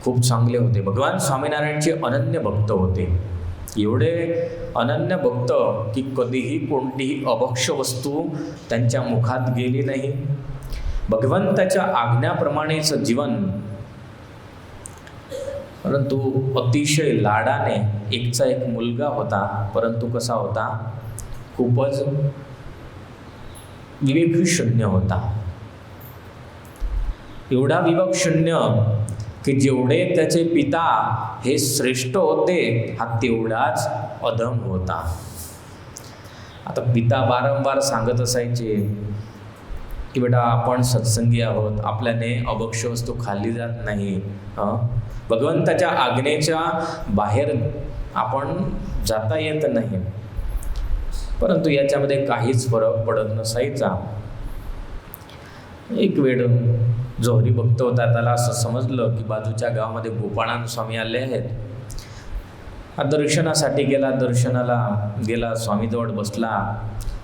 खूप चांगले होते. भगवान स्वामीनारायणचे अनन्य भक्त होते. एवढे अनन्य भक्त की कधीही कोणतीही अभक्ष्य वस्तू त्यांच्या मुखात गेली नाही. भगवंताच्या आज्ञाप्रमाणेच जीवन. परंतु अतिशय लाडाने, एकचा एक मुलगा होता, परंतु कसा होता, खूपच विवेकशून्य होता. एवढा विवेकशून्य की जेवढे त्याचे पिता हे श्रेष्ठ होते, हा तेवढाच अधम होता. आता पिता वारंवार सांगत असायचे की बेटा आपण सत्संगी आहोत, आपल्याने अभक्ष्य वस्तू खाल्ली जात नाही, भगवंताच्या आज्ञेच्या बाहेर आपण जाता येत नाही. परंतु याच्यामध्ये काहीच फरक पडत नसायचा. एक वेळ जो हरिभक्त होता त्याला असं समजलं की बाजूच्या गावामध्ये गोपाळानंद स्वामी आले आहेत. दर्शनासाठी गेला, दर्शनाला गेला, स्वामीजवळ बसला,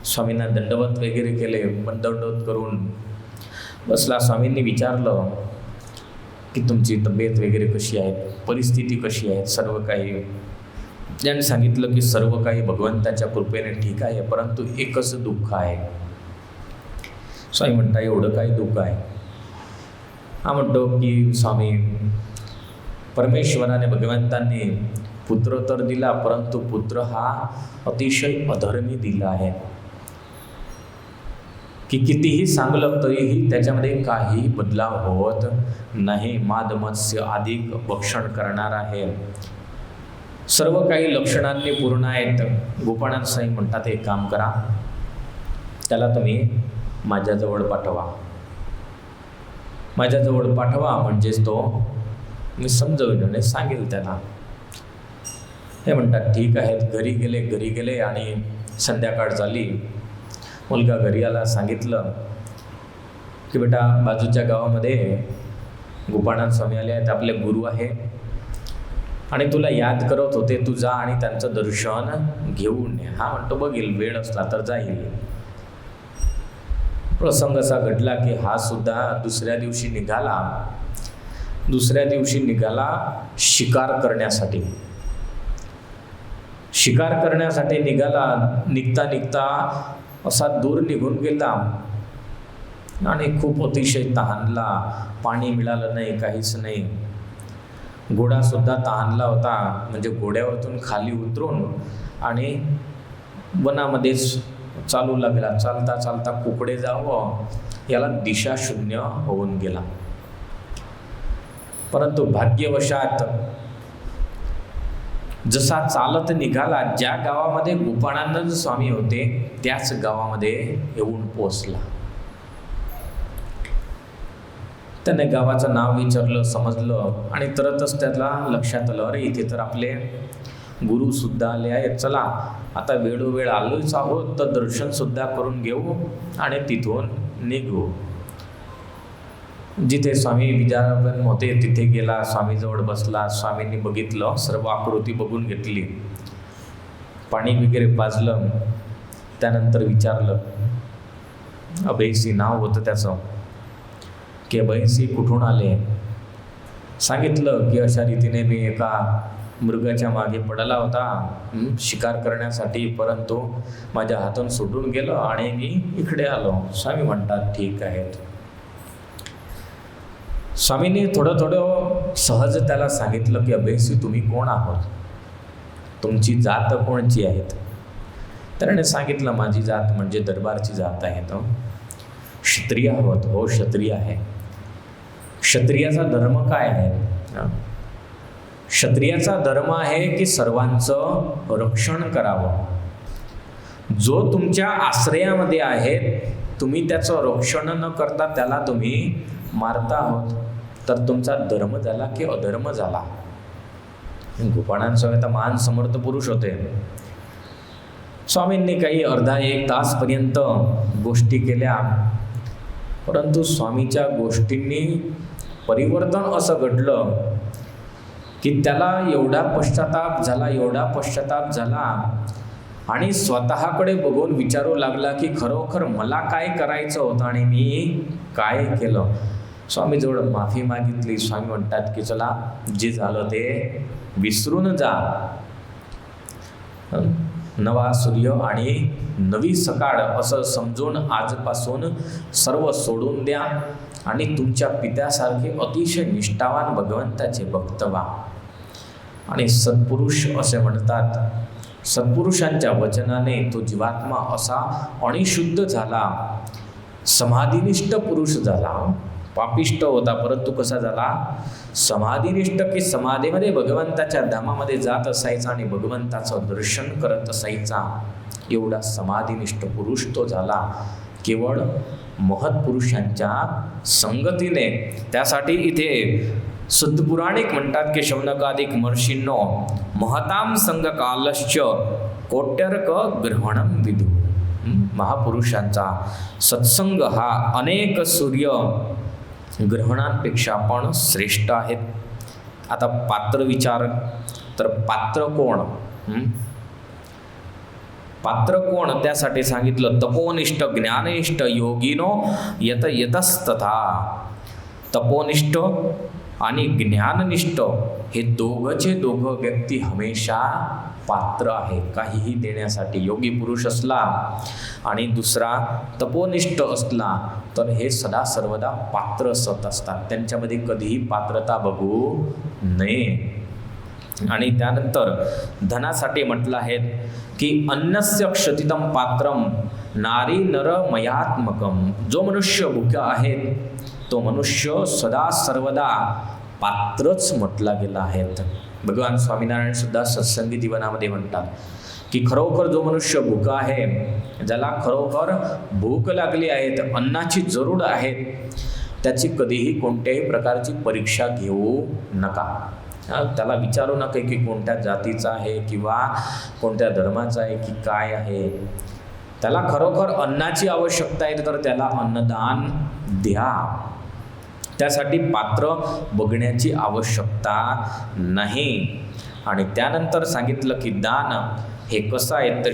स्वामींना दंडवत वगैरे केले, पण दंडवत करून बसला. स्वामींनी विचारलं की तुमची तब्येत वगैरे कशी आहे, परिस्थिती कशी आहे, सर्व काही. त्यांनी सांगितलं की सर्व काही भगवंताच्या कृपेने ठीक आहे, परंतु एकच दुःख आहे. स्वामी म्हणता एवढं काही दुःख आहे? हा म्हणतो की स्वामी, परमेश्वराने भगवंतांनी पुत्र तर दिला, परंतु पुत्र हा अतिशय अधर्मी दिला आहे, की कितीही सांगलं तरीही त्याच्यामध्ये काही बदलाव होत नाही. माद मत्स्य आदी भक्षण करणार आहे, सर्व काही लक्षणांनी पूर्ण आहेत. गोपाळानंद स्वामी म्हणतात एक काम करा, त्याला तुम्ही माझ्याजवळ पाठवा, माझ्याजवळ पाठवा, म्हणजेच तो मी समजवून सांगेल त्याला. हे म्हणतात ठीक आहे. घरी गेले आणि संध्याकाळ झाली. मुलगा घरी आला, सांगितलं की बेटा बाजूच्या गावामध्ये गोपाळानंद स्वामी आले आहेत, आपले गुरु आहे आणि तुला याद करत होते, तू जा आणि त्यांचं दर्शन घेऊन ये. हा म्हणतो बघील, वेळ असला तर जाईल. प्रसंग असा घडला की हा सुद्धा दुसऱ्या दिवशी निघाला शिकार करण्यासाठी निघाला. निघता असा दूर निघून गेला आणि खूप अतिशय तहानला. पाणी मिळालं नाही, काहीच नाही. घोडासुद्धा तहानला होता, म्हणजे घोड्यावरतून खाली उतरून आणि वनामध्येच चालू लागला. चालता कुकडे जावं याला दिशा शून्य होऊन गेला. परंतु भाग्यवशात जसा चालत निघाला, ज्या गावामध्ये गोपाळानंद स्वामी होते त्याच गावामध्ये येऊन पोचला. त्याने गावाचं नाव विचारलं, समजलं आणि तरतच त्याला लक्षात आलं, अरे इथे तर आपले गुरु सुद्धा आले आहेत, चला आता वेळोवेळ आलोच आहोत तर दर्शन सुद्धा करून घेऊ आणि तिथून निघू. जिथे स्वामी विचारापन होते तिथे गेला, स्वामीजवळ बसला. स्वामींनी बघितलं, सर्व आकृती बघून घेतली, पाणी वगैरे पाजलं. त्यानंतर विचारलं, अभयसी नाव होतं त्याचं, की अभयसी कुठून आले? सांगितलं की अशा रीतीने मी एका मृगाच्या मागे पडला होता शिकार करण्यासाठी, परंतु माझ्या हातून सुटून गेलं आणि मी इकडे आलो. स्वामी म्हणतात ठीक आहे. स्वामींनी थोडं सहज त्याला सांगितलं की अभयसी तुम्ही कोण आहोत, तुमची जात कोणची आहेत? त्याने सांगितलं माझी जात म्हणजे दरबारची जात आहे, तो क्षत्रिय आहोत. हो क्षत्रिय आहे. क्षत्रियाचा धर्म काय आहे? क्षत्रियाचा धर्म आहे की सर्वांचं रक्षण करावं. जो तुमच्या आश्रयामध्ये आहे तुम्ही त्याचं रक्षण न करता त्याला तुम्ही मारता आहोत, तर तुमचा धर्म झाला की अधर्म झाला. गोपाळानंद स्वामी तर महान समर्थ पुरुष होते. स्वामींनी काही अर्धा एक तासपर्यंत गोष्टी केल्या, परंतु स्वामीच्या गोष्टींनी परिवर्तन असं घडलं की त्याला एवढा पश्चाताप झाला आणि स्वतःकडे बघून विचारू लागला की खरोखर मला काय करायचं होतं आणि मी काय केलं. स्वामीजवळ माफी मागितली. स्वामी म्हणतात की चला जे झालं ते विसरून जा. नवा सूर्य आणि नवी सकाळ असं समजून आजपासून सर्व सोडून द्या आणि तुमच्या पित्यासारखे अतिशय निष्ठावान भगवंताचे भक्त व्हा. आणि सत्पुरुष असे म्हणतात, सत्पुरुषांच्या वचनाने तो जीवात्मा असा अणिशुद्ध झाला, समाधिनिष्ठ पुरुष झाला. पापिष्ट होता परंतु कसा झाला? समाधिनिष्ठ, की समाधीमध्ये भगवंताच्या धामामध्ये जात असायचा आणि भगवंताचं दर्शन करत असायचा. एवढा समाधिनिष्ठ पुरुष तो झाला केवळ महत्पुरुषांच्या संगतीने. त्यासाठी इथे शुद्धपुराणिक म्हणतात की शौनकादिक महर्षींनो महताम संग कालश्च कोट्यर्क ग्रहणम विदु. महापुरुषांचा सत्संग हा अनेक सूर्य ग्रहणांपेक्षा पण श्रेष्ठ आहेत. आता पात्र विचार तर पात्र कोण? पात्र कोण त्यासाठी सांगितलं तपोनिष्ठ ज्ञाननिष्ठ योगिनो यत यतस्तथा. तपोनिष्ठ आणि ज्ञाननिष्ठ हे दोघं व्यक्ती हमेशा पात्र आहे काहीही देण्यासाठी. योगी पुरुष असला आणि दुसरा तपोनिष्ठ असला तर हे सदा सर्वदा पात्र असत असतात, त्यांच्यामध्ये कधीही पात्रता बघू नये. आणि त्यानंतर धनासाठी म्हटलं आहे की अन्नस्य क्षतितम पात्रम नारी नर मयात्मकम. जो मनुष्य भुक्या आहे तो मनुष्य सदा सर्वदा पात्रच म्हटला गेला आहे. भगवान स्वामीनारायण सुद्धा सत्संगी जीवनामध्ये म्हणतात की खरोखर जो मनुष्य भुका आहे, ज्याला खरोखर भूक लागली आहे, अन्नाची जरूर आहे, त्याची कधीही कोणत्याही प्रकारची परीक्षा घेऊ नका. त्याला विचारू नका की कोणत्या जातीचा आहे किंवा कोणत्या धर्माचा आहे की काय आहे. त्याला खरोखर अन्नाची आवश्यकता आहे तर त्याला अन्नदान द्या. त्यासाठी पात्र बघण्याची आवश्यकता नाही. आणि त्यानंतर सांगितलं की दान हे कसं आहे तर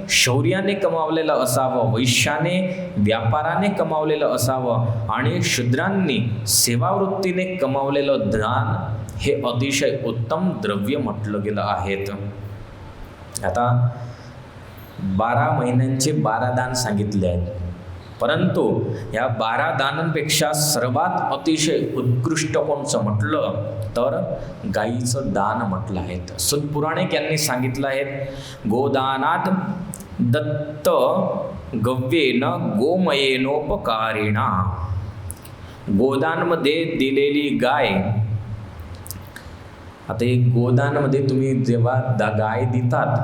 शौर्याने कमावलेलं असावं, वैश्याने व्यापाराने कमावलेलं असावं आणि शूद्रांनी सेवावृत्तीने कमावलेलं दान हे अतिशय उत्तम द्रव्य म्हटलं गेलं आहे. आता 12 महिन्यांचे 12 दान सांगितले आहेत, परंतु या 12 दानांपेक्षा सर्वात अतिशय उत्कृष्ट कोणचं म्हटलं तर गाईचं दान म्हटलं आहे. सत्पुराणिक यांनी सांगितलं आहे गोदानात दत्त गव्येन गोमयेनोपकारिणा. गोदानमध्ये दिलेली गाय, आता एक गोदानमध्ये तुम्ही जेव्हा गाय देतात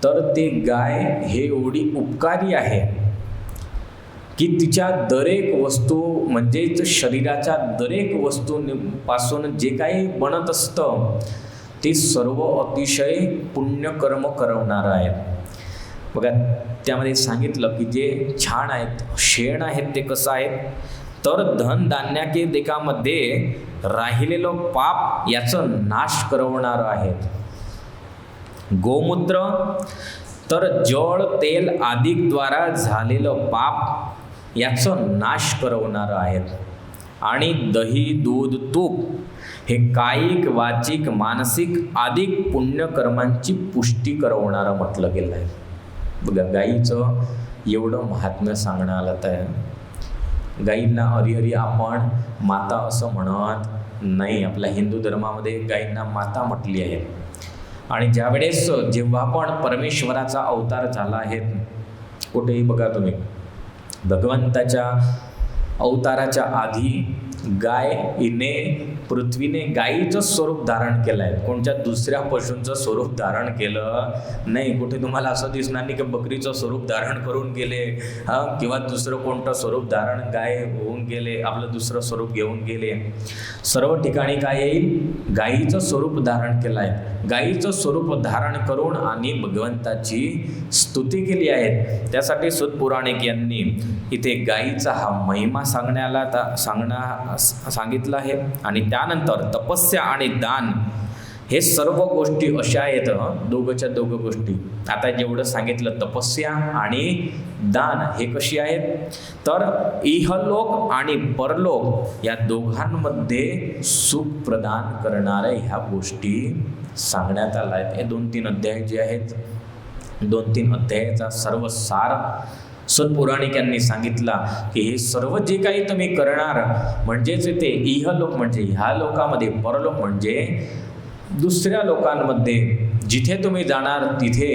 तर ते गाय हे एवढी उपकारी आहे की तिच्या दरेक वस्तू म्हणजेच शरीराच्या दरेक वस्तूपासून जे काही बनत असतं ते सर्व अतिशय पुण्यकर्म करवणारं आहे. बघा त्यामध्ये सांगितलं की जे छान आहेत शेण आहेत ते कसं आहेत तर धन धान्याके देकामध्ये राहिलेलं पाप याचं नाश करवणारं आहे. गोमूत्र तर जळ तेल आदिद्वारा झालेलं पाप याचं नाश करवणारं आहे. आणि दही दूध तूप हे कायिक वाचिक मानसिक आदिक पुण्यकर्मांची पुष्टी करवणारं म्हटलं गेलं आहे. बघा गाईचं एवढं महात्म्य सांगण्यात आहे. गाईंना हरिहरी आपण माता असं म्हणत नाही. आपल्या हिंदू धर्मामध्ये गाईंना माता म्हटली आहे. आणि ज्यावेळेस जेव्हा पण परमेश्वराचा अवतार झाला आहे, कुठेही बघा तुम्ही भगवंताच्या अवताराच्या आधी गायीने पृथ्वीने गायीचं स्वरूप धारण केलं आहे, कोणत्या दुसऱ्या पशूंचं स्वरूप धारण केलं नाही. कुठे तुम्हाला असं दिसणार नाही की बकरीचं स्वरूप धारण करून गेले किंवा दुसरं कोणतं स्वरूप धारण गाय होऊन गेले, आपलं दुसरं स्वरूप घेऊन गेले. सर्व ठिकाणी काय येईल गायीचं स्वरूप धारण केलं आहे. गायीचं स्वरूप धारण करून आणि भगवंताची स्तुती केली आहे. त्यासाठी सत्पुराणिक यांनी इथे गायीचा हा महिमा सांगितलं आहे. आणि त्यानंतर तपस्या आणि दान हे सर्व गोष्टी अशा आहेत दोघच्या गोष्टी. आता जेवढं सांगितलं तपस्या आणि दान हे कशी आहेत तर इहलोक आणि परलोक या दोघांमध्ये सुख प्रदान करणाऱ्या ह्या गोष्टी सांगण्यात आल्या आहेत. हे 2-3 अध्याय जे आहेत 2-3 अध्यायाचा सर्व सार सत्पुराणिक यांनी सांगितला की हे सर्व जे काही तुम्ही करणार म्हणजेच ते इहलोक म्हणजे ह्या लोकामध्ये, परलोक म्हणजे दुसऱ्या लोकांमध्ये, जिथे तुम्ही जाणार तिथे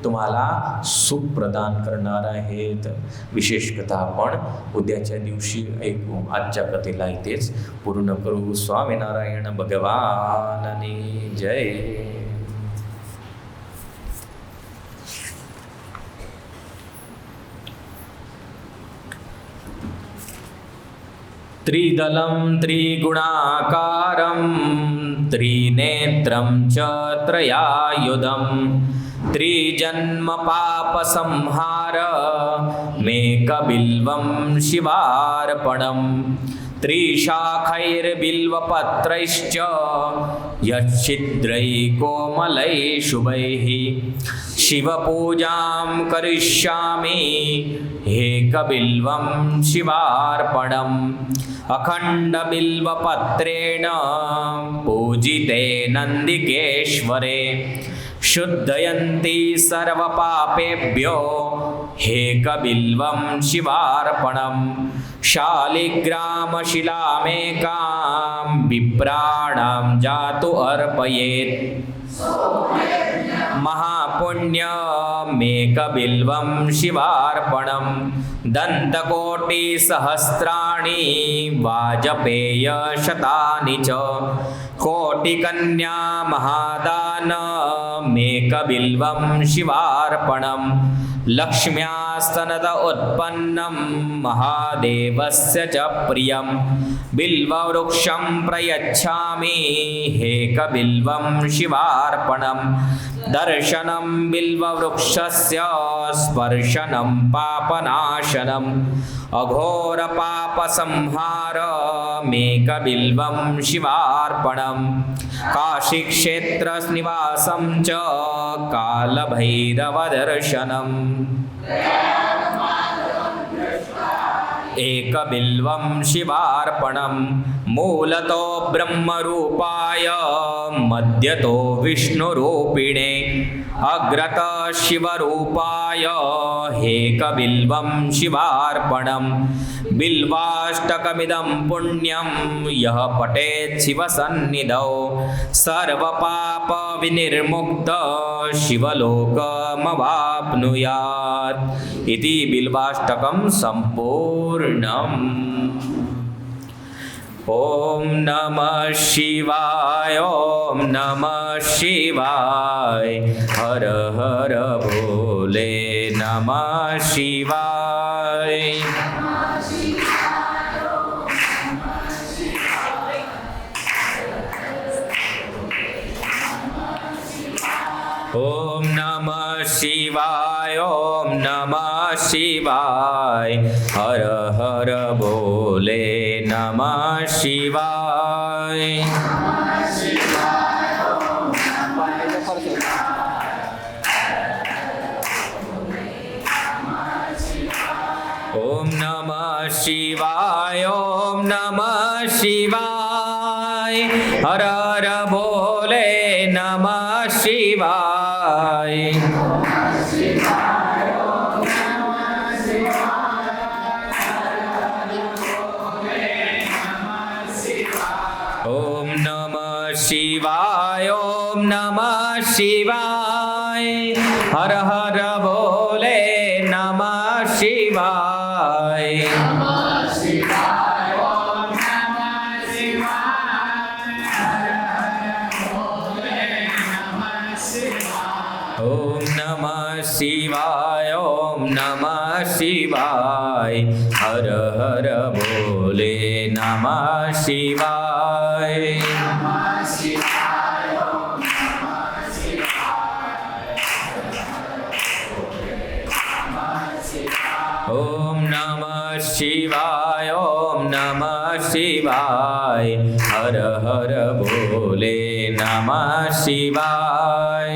तुम्हाला सुख प्रदान करणार आहेत. विशेष कथा आपण उद्याच्या दिवशी ऐकू. आजच्या कथेला इथेच पूर्ण करू. स्वामीनारायण भगवाननी जय. त्रिदलं त्रिगुणाकारं त्रिनेत्रं च त्रयायुधं त्रिजन्म पापसंहार मेकबिल्वं शिवार्पणं त्रिशाखैर्बिल्वपत्रैश्च यच्छिद्रैकोमलैः शुभैः शिवपूजां करिष्यामि एकबिल्वं शिवार्पणम् अखण्डबिल्वपत्रेण पूजिते नन्दिकेश्वरे शुद्धयन्ति सर्वपापेभ्यो एकबिल्वं शिवार्पणम् शालिग्रामशिलामेकां विप्राणां जातु अर्पयेत् महापुण्यमेकबिल्वं शिवार्पणम् दन्तकोटिसहस्राणि वाजपेयशतानि च कोटिकन्या महादानमेकबिल्वं शिवार्पणम् लक्ष्म्यास्तनत उत्पन्नं महादेवस्य च प्रियं बिल्ववृक्षं प्रयच्छामि एकबिल्वं शिवार्पणम् दर्शनं बिल्ववृक्षस्य स्पर्शनं पापनाशनम् अघोरपापसंहारमेकबिल्वं शिवार्पणम् काशीक्षेत्रनिवासं च कालभैरवदर्शनम् एकबिल्वं शिवार्पणम् मूलतो ब्रह्मरूपाय मध्यतो विष्णुरूपिणे अग्रतः शिवरूपाय एकबिल्वं शिवार्पणम् बिल्वाष्टकमिदं पुण्यं यः पठेत् शिवसन्निधौ सर्वपापविनिर्मुक्तः शिवलोकमवाप्नुयात् इति बिल्वाष्टकं सम्पूर्णम्। ओम नमः शिवाय ओम नमः शिवाय हर हर भोले नमः शिवाय। ओम नमः शिवाय ओम नमः शिवाय हर हर भोले नमः शिवाय। ओम नमः शिवाय ओम नमः शिवाय हर हर भोले नमः शिवाय। ओम नमः शिवाय ओम नमः शिवाय हर हर भोले नमः शिवाय। ओम नमः शिवाय ओम नमः शिवाय हर हर भोले नमः शिवाय। ओम नमः शिवाय ओम नमः शिवाय हर हर भोले नमः शिवाय।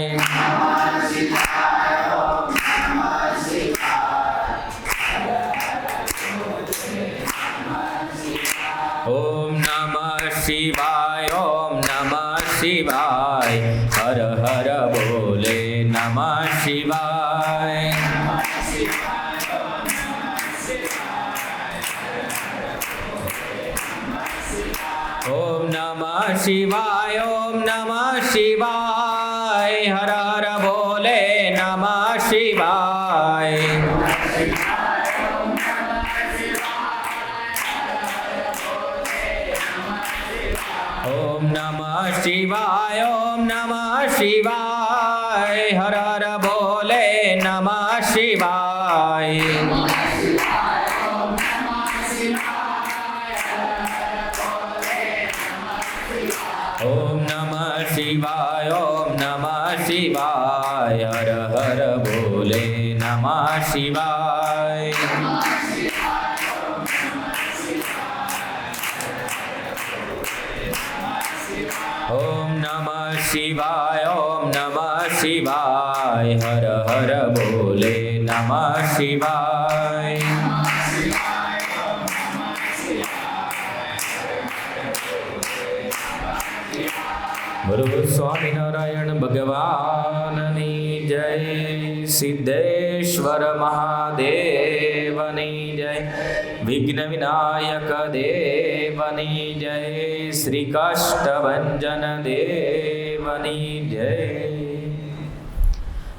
ओम नमः शिवाय ओम नमः शिवाय हर हर भोले नमः शिवाय। ओम नमः शिवाय ओम नमः शिवाय हर हर भोले नमः शिवाय। ओम नमः शिवाय ओम नमः शिवाय हर हर भोले नमः शिवाय। ओम नमः शिवाय ओम नमः शिवाय हर हर भोले नमः शिवाय। ओम नमः शिवाय, ओम नमः शिवाय, हर हर बोले नमः शिवाय। बोलो स्वामीनारायण भगवाननी जय, सिद्धेश्वर महादेवनी जय, विघ्न विनायक देवनी जय, श्री काष्ठभंजन देवनी जय।